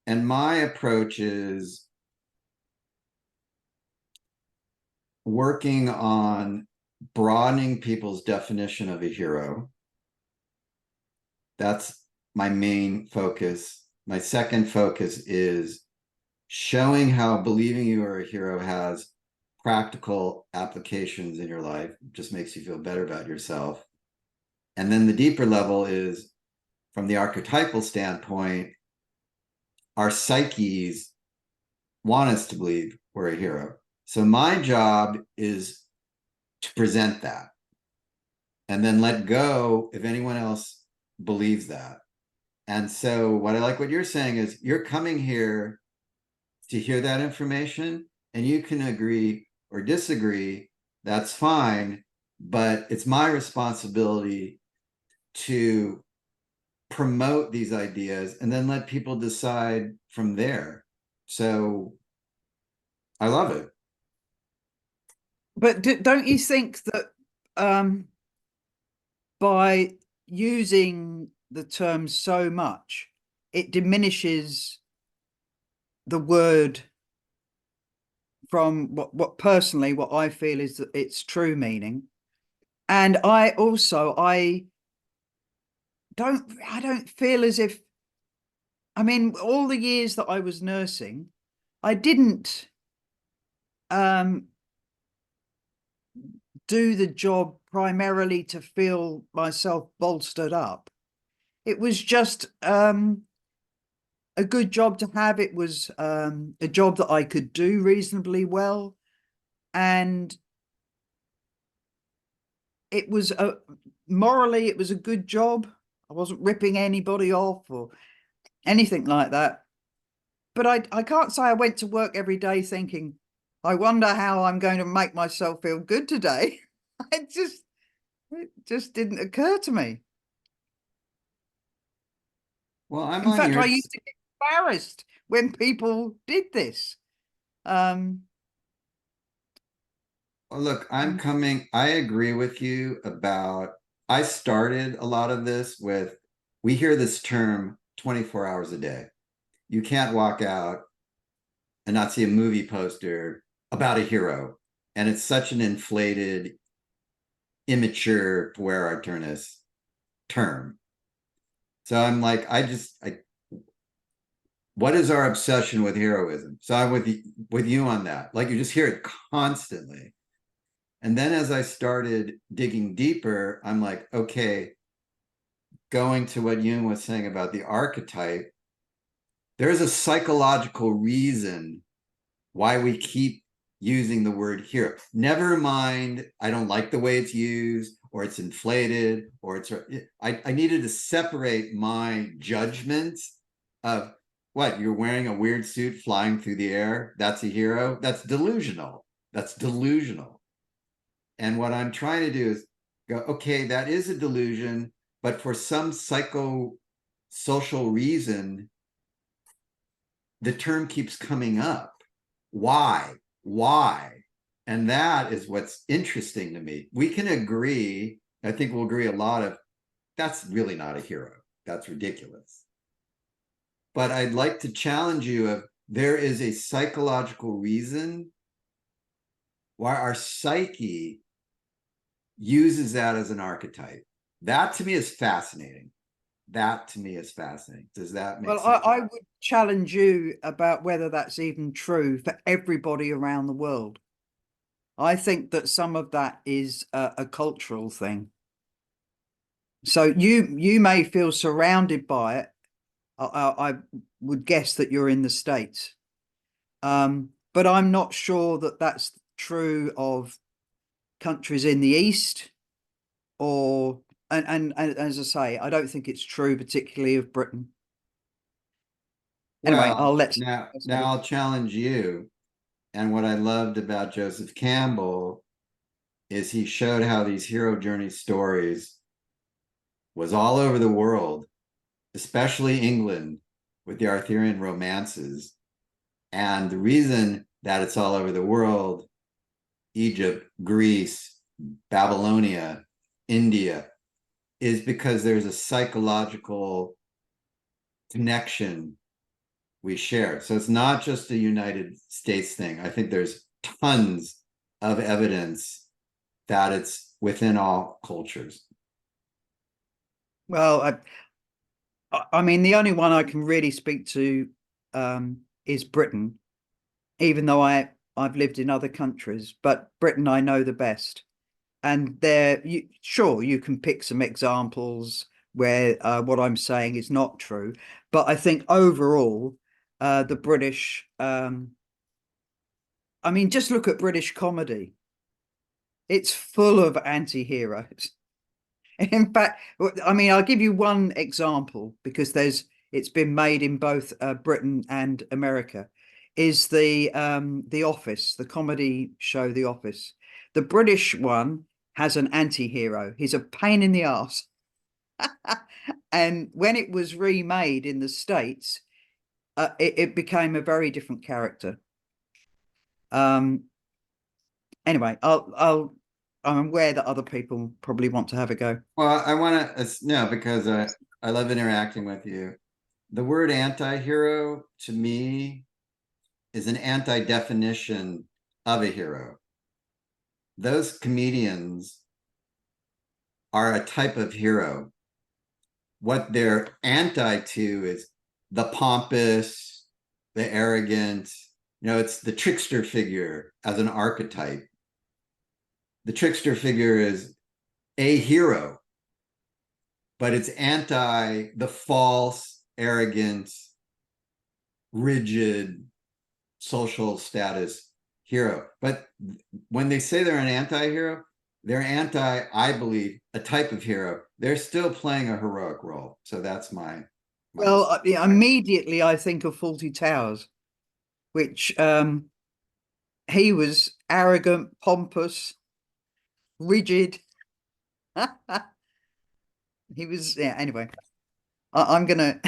[SPEAKER 1] And my approach is working on broadening people's definition of a hero. That's my main focus. My second focus is showing how believing you are a hero has practical applications in your life. It just makes you feel better about yourself. And then the deeper level is, from the archetypal standpoint, our psyches want us to believe we're a hero. So my job is to present that, and then let go if anyone else believes that. And so what I like what you're saying is, you're coming here to hear that information, and you can agree or disagree, that's fine, but it's my responsibility to promote these ideas and then let people decide from there. So I love it.
[SPEAKER 10] But don't you think that by using the term so much, it diminishes the word from what personally, what I feel is that its true meaning? And I don't feel as if, I mean, all the years that I was nursing, I didn't do the job primarily to feel myself bolstered up. It was just a good job to have. It was a job that I could do reasonably well, and it was morally, it was a good job. I wasn't ripping anybody off or anything like that. But I can't say I went to work every day thinking, I wonder how I'm going to make myself feel good today. It just didn't occur to me.
[SPEAKER 1] Well, I'm
[SPEAKER 10] In
[SPEAKER 1] on
[SPEAKER 10] fact,
[SPEAKER 1] your
[SPEAKER 10] I used to get embarrassed when people did this.
[SPEAKER 1] Well, look, I agree with you about, I started a lot of this with, we hear this term 24 hours a day. You can't walk out and not see a movie poster about a hero. And it's such an inflated, immature puer arturnus term. So I'm like, what is our obsession with heroism? So I'm with you on that. Like, you just hear it constantly. And then as I started digging deeper, I'm like, okay, going to what Jung was saying about the archetype, there's a psychological reason why we keep using the word hero. Never mind, I don't like the way it's used, or it's inflated, or it's, I needed to separate my judgments of, what, you're wearing a weird suit flying through the air, that's a hero? That's delusional. That's delusional. And what I'm trying to do is go, okay, that is a delusion, but for some psychosocial reason, the term keeps coming up. Why? And that is what's interesting to me. We can agree, I think we'll agree a lot of, that's really not a hero. That's ridiculous. But I'd like to challenge you of, there is a psychological reason why our psyche uses that as an archetype. That to me is fascinating. Does that make
[SPEAKER 10] Well,
[SPEAKER 1] sense?
[SPEAKER 10] I would challenge you about whether that's even true for everybody around the world. I think that some of that is a cultural thing. So you may feel surrounded by it. I would guess that you're in the States. But I'm not sure that that's true of countries in the East, or and as I say, I don't think it's true particularly of Britain. Anyway,
[SPEAKER 1] Well,
[SPEAKER 10] I'll let
[SPEAKER 1] now I'll challenge you. And what I loved about Joseph Campbell is he showed how these hero journey stories was all over the world, especially England with the Arthurian romances. And the reason that it's all over the world, Egypt, Greece, Babylonia, India, is because there's a psychological connection we share. So it's not just a United States thing. I think there's tons of evidence that it's within all cultures.
[SPEAKER 10] Well, I mean, the only one I can really speak to is Britain, even though I've lived in other countries, but Britain I know the best. And sure, you can pick some examples where what I'm saying is not true, but I think overall, the British, I mean, just look at British comedy. It's full of anti-heroes. In fact, I mean, I'll give you one example because it's been made in both Britain and America, is the Office, the comedy show The Office. The British one has an anti-hero. He's a pain in the arse. And when it was remade in the States, it became a very different character. Anyway, I'm aware that other people probably want to have a go.
[SPEAKER 1] Well, I want to, no, because I love interacting with you. The word anti-hero to me is an anti-definition of a hero. Those comedians are a type of hero. What they're anti to is the pompous, the arrogant, it's the trickster figure as an archetype. The trickster figure is a hero, but it's anti the false, arrogant, rigid social status hero. But when they say they're an anti-hero, they're anti, I believe, a type of hero. They're still playing a heroic role. So that's my
[SPEAKER 10] well, immediately I think of Fawlty Towers, which he was arrogant, pompous, rigid. He was, yeah, anyway. I'm gonna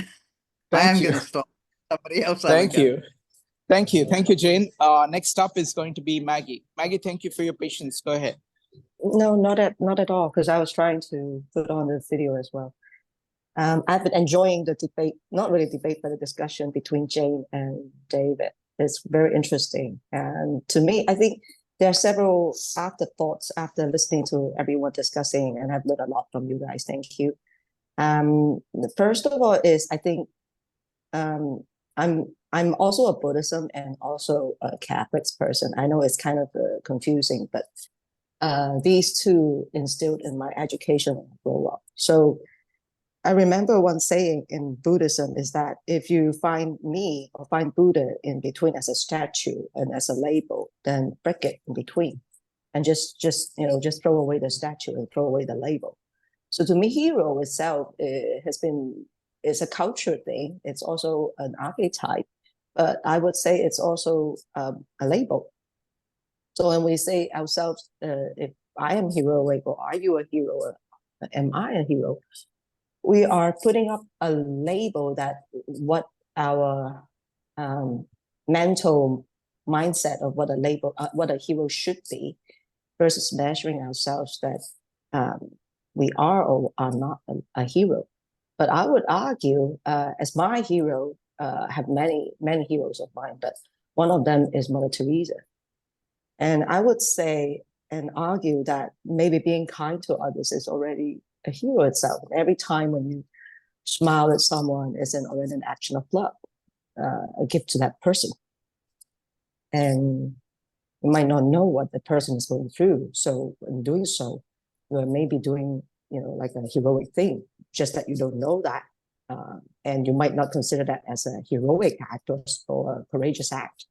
[SPEAKER 10] stop. Somebody else.
[SPEAKER 2] Thank you. Thank you, Jane. Next up is going to be Maggie. Maggie, thank you for your patience. Go ahead.
[SPEAKER 7] No, not at all, because I was trying to put on the video as well. I've been enjoying the debate, not really debate, but the discussion between Jane and David. It's very interesting. And to me, I think there are several afterthoughts after listening to everyone discussing, and I've learned a lot from you guys. Thank you. First of all is, I think I'm also a Buddhism and also a Catholic person. I know it's kind of confusing, but these two instilled in my education when I grew up. So I remember one saying in Buddhism is that if you find me or find Buddha in between as a statue and as a label, then break it in between and just throw away the statue and throw away the label. So to me, hero itself is a culture thing. It's also an archetype, but I would say it's also a label. So when we say ourselves, if I am heroic or are you a hero or am I a hero, we are putting up a label that what our mental mindset of what a label, what a hero should be, versus measuring ourselves that we are or are not a hero. But I would argue, as my hero, have many heroes of mine, but one of them is Mother Teresa. And I would say and argue that maybe being kind to others is already a hero itself. Every time when you smile at someone is already an action of love, a gift to that person. And you might not know what the person is going through. So in doing so, you're maybe doing, like a heroic thing, just that you don't know that. And you might not consider that as a heroic act or a courageous act,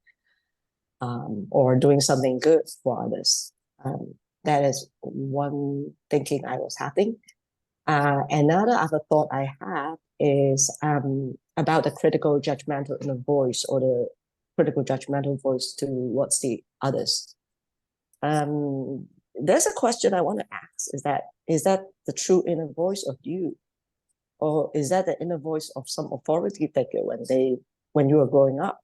[SPEAKER 7] or doing something good for others. That is one thinking I was having. Another other thought I have is about the critical judgmental inner voice, or the critical judgmental voice towards the others. There's a question I want to ask, is that the true inner voice of you? Or is that the inner voice of some authority figure when you were growing up?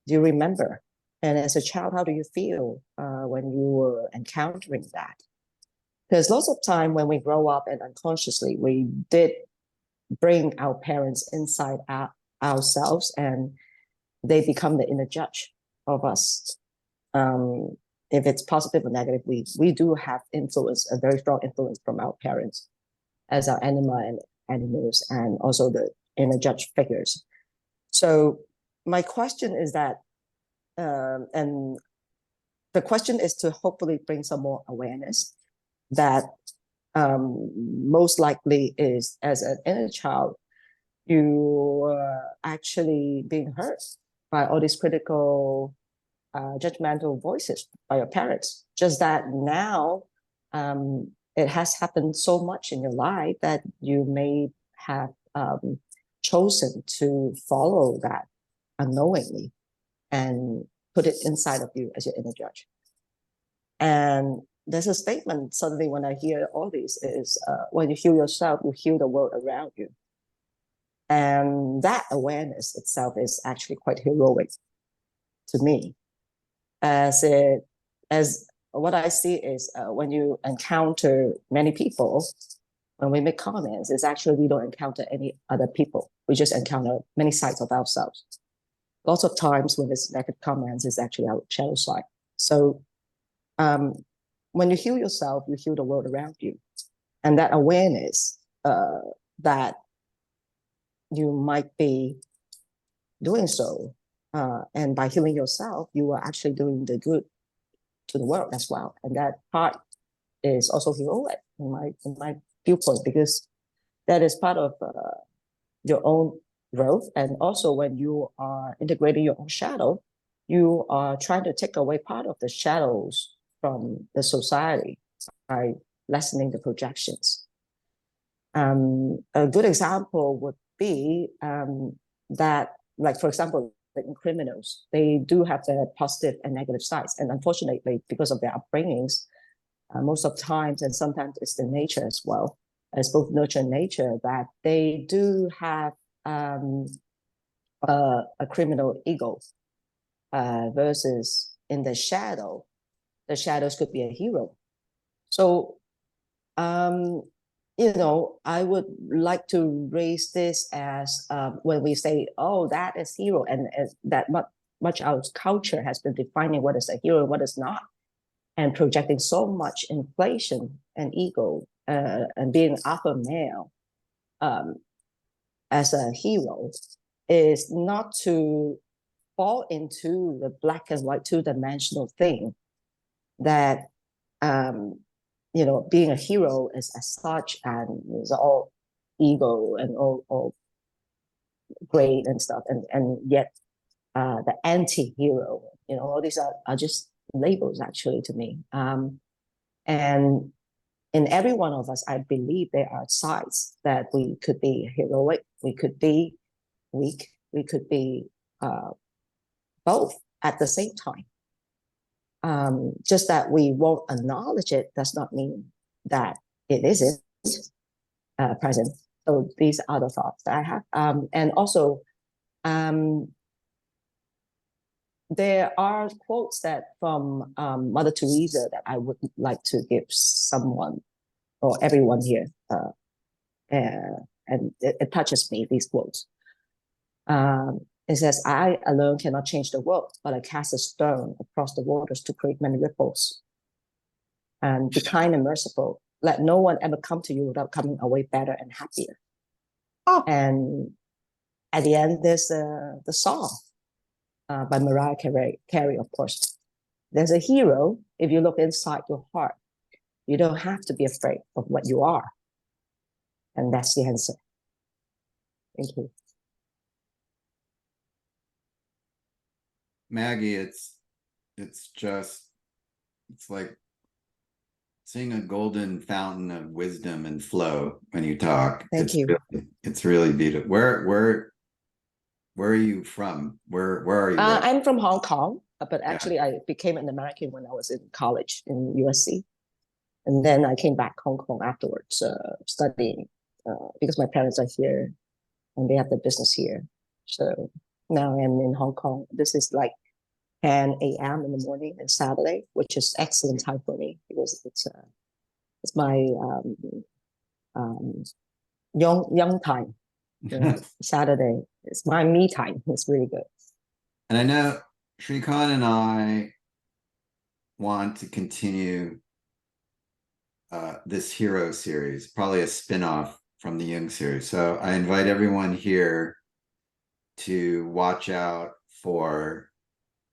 [SPEAKER 7] Do you remember? And as a child, how do you feel when you were encountering that? Because lots of time when we grow up and unconsciously, we did bring our parents inside ourselves, and they become the inner judge of us. If it's positive or negative, we do have influence, a very strong influence from our parents as our animals, and also the inner judge figures. So my question is that, and the question is to hopefully bring some more awareness that most likely is, as an inner child, you are actually being hurt by all these critical judgmental voices by your parents. Just that now it has happened so much in your life that you may have chosen to follow that unknowingly and put it inside of you as your inner judge. And there's a statement suddenly when I hear all these is when you heal yourself, you heal the world around you. And that awareness itself is actually quite heroic to me. As what I see is when you encounter many people, when we make comments, it's actually we don't encounter any other people. We just encounter many sides of ourselves. Lots of times when it's negative comments, it's actually our shadow side. So when you heal yourself, you heal the world around you. And that awareness that you might be doing so, and by healing yourself, you are actually doing the good to the world as well. And that part is also heroic in my viewpoint, because that is part of your own growth. And also when you are integrating your own shadow, you are trying to take away part of the shadows from the society by lessening the projections. A good example would be that, like, for example, in criminals, they do have their positive and negative sides. And unfortunately, because of their upbringings, most of the times, and sometimes it's the nature as well, as both nurture and nature, that they do have a criminal ego versus in the shadows could be a hero. So, you know, I would like to raise this as when we say, oh, that is hero, and that much our culture has been defining what is a hero and what is not, and projecting so much inflation and ego and being alpha male as a hero is not to fall into the black and white two-dimensional thing that you know, being a hero is as such and is all ego and all great and stuff, and yet the anti-hero, you know, all these are just labels actually to me. And in every one of us, I believe there are sides that we could be heroic, we could be weak, we could be both at the same time. Just that we won't acknowledge it does not mean that it isn't present. So these are the thoughts that I have. And also, there are quotes that from Mother Teresa that I would like to give someone or everyone here. And it touches me, these quotes. It says, I alone cannot change the world, but I cast a stone across the waters to create many ripples. And be kind and merciful. Let no one ever come to you without coming away better and happier. Oh. And at the end, there's the song by Mariah Carey, of course. There's a hero if you look inside your heart. You don't have to be afraid of what you are. And that's the answer. Thank you.
[SPEAKER 1] Maggie, it's like seeing a golden fountain of wisdom and flow when you talk.
[SPEAKER 7] Thank you.
[SPEAKER 1] It's really beautiful. Where are you from? Where are you?
[SPEAKER 7] I'm from Hong Kong, but actually I became an American when I was in college in USC. And then I came back Hong Kong afterwards, studying, because my parents are here and they have the business here. So now I'm in Hong Kong. This is like 10 a.m. in the morning on Saturday, which is excellent time for me because it's my young time. You know, Saturday is my me time. It's really good.
[SPEAKER 1] And I know Shrikant and I want to continue this hero series, probably a spin-off from the Jung series. So I invite everyone here to watch out for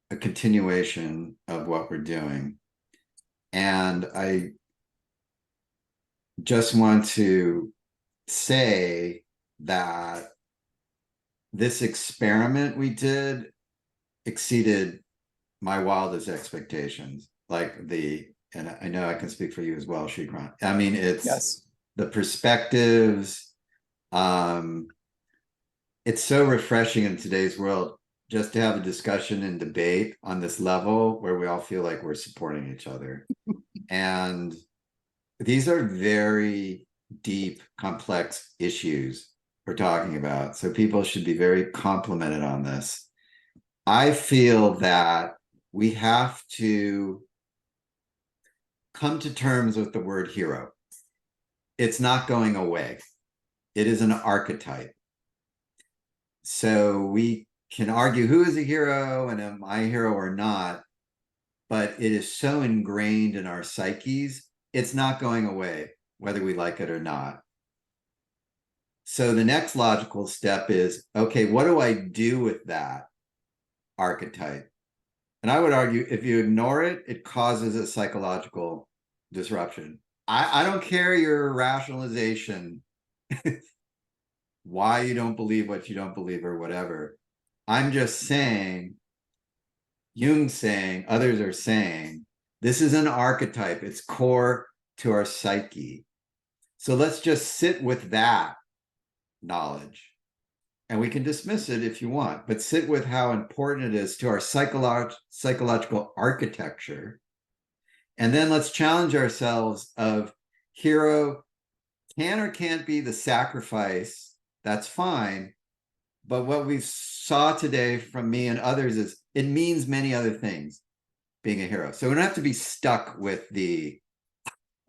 [SPEAKER 1] a continuation of what we're doing. And I just want to say that this experiment we did exceeded my wildest expectations. And I know I can speak for you as well, Shrikant. I mean, it's the perspectives. It's so refreshing in today's world just to have a discussion and debate on this level where we all feel like we're supporting each other. And these are very deep, complex issues we're talking about. So people should be very complimented on this. I feel that we have to come to terms with the word hero. It's not going away. It is an archetype. So we can argue who is a hero and am I a hero or not, but it is so ingrained in our psyches, it's not going away, whether we like it or not. So the next logical step is, okay, what do I do with that archetype? And I would argue if you ignore it, it causes a psychological disruption. I don't care your rationalization, why you don't believe what you don't believe or whatever. I'm just saying, Jung's saying, others are saying, this is an archetype. It's core to our psyche. So let's just sit with that knowledge. And we can dismiss it if you want, but sit with how important it is to our psychological architecture. And then let's challenge ourselves of hero can or can't be the sacrifice. That's fine. But what we saw today from me and others is it means many other things, being a hero. So we don't have to be stuck with the,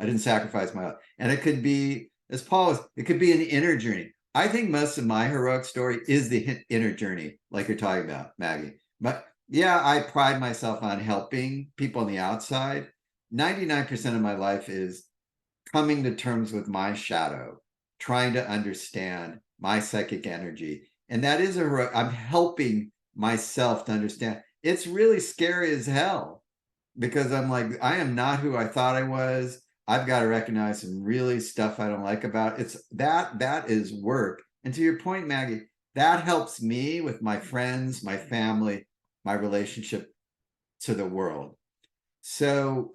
[SPEAKER 1] I didn't sacrifice my life. And it could be, as Paul was, it could be an inner journey. I think most of my heroic story is the inner journey, like you're talking about, Maggie. But yeah, I pride myself on helping people on the outside. 99% of my life is coming to terms with my shadow, trying to understand my psychic energy. And that is I'm helping myself to understand. It's really scary as hell because I'm like, I am not who I thought I was. I've got to recognize some really stuff I don't like about it. That is work. And to your point, Maggie, that helps me with my friends, my family, my relationship to the world. So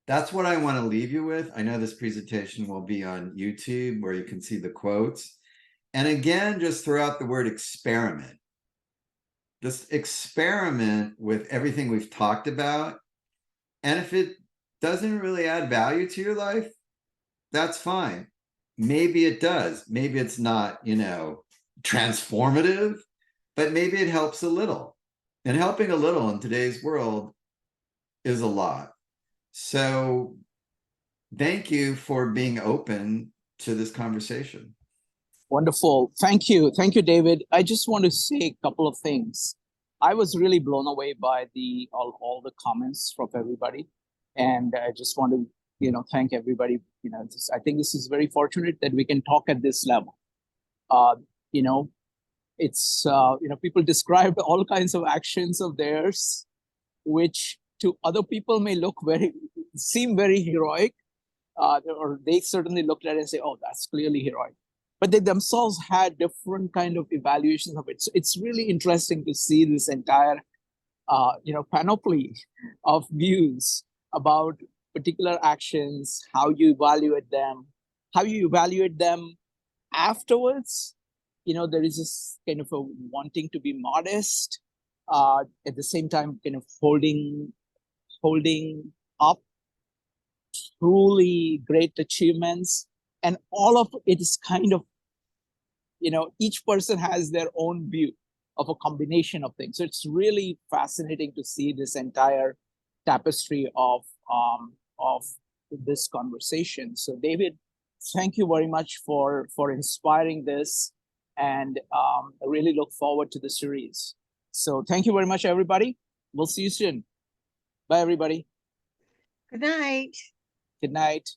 [SPEAKER 1] that's what I want to leave you with. I know this presentation will be on YouTube where you can see the quotes. And again, just throw out the word experiment. Just experiment with everything we've talked about. And if it doesn't really add value to your life, that's fine. Maybe it does. Maybe it's not, transformative, but maybe it helps a little. And helping a little in today's world is a lot. So thank you for being open to this conversation.
[SPEAKER 2] Wonderful. Thank you. Thank you, David. I just want to say a couple of things. I was really blown away by all the comments from everybody. And I just want to, thank everybody. I think this is very fortunate that we can talk at this level. It's, people described all kinds of actions of theirs, which to other people may seem very heroic, or they certainly looked at it and say, oh, that's clearly heroic. But they themselves had different kind of evaluations of it. So it's really interesting to see this entire, panoply of views about particular actions, how you evaluate them afterwards. There is this kind of a wanting to be modest, at the same time, kind of holding up truly great achievements. And all of it is kind of, each person has their own view of a combination of things. So it's really fascinating to see this entire tapestry of this conversation. So David, thank you very much for inspiring this, and I really look forward to the series. So thank you very much, everybody. We'll see you soon. Bye, everybody.
[SPEAKER 8] Good night.
[SPEAKER 2] Good night.